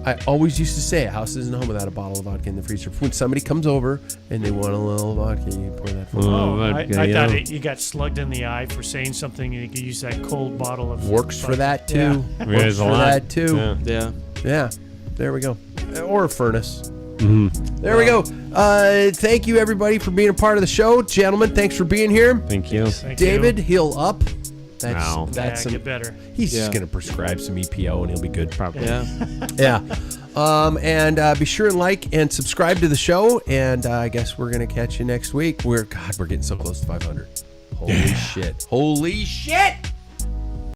I always used to say a house isn't a home without a bottle of vodka in the freezer. When somebody comes over and they want a little vodka, you pour that for them. Oh, vodka, I yeah. thought you got slugged in the eye for saying something, and you could use that cold bottle of Works for vodka. that too. Yeah. Works There's a for lot. that too. Yeah. Yeah. Yeah, there we go. Or a furnace. Mm-hmm. There we go. Thank you, everybody, for being a part of the show. Gentlemen, thanks for being here. Thank you. Thank David, you. heal up. That's Wow. that's Yeah, some, get better. he's just Yeah. going to prescribe some EPO and he'll be good. Probably. Yeah. Yeah. And be sure and like and subscribe to the show. And I guess we're going to catch you next week. We're getting so close to 500. Holy shit. Holy shit.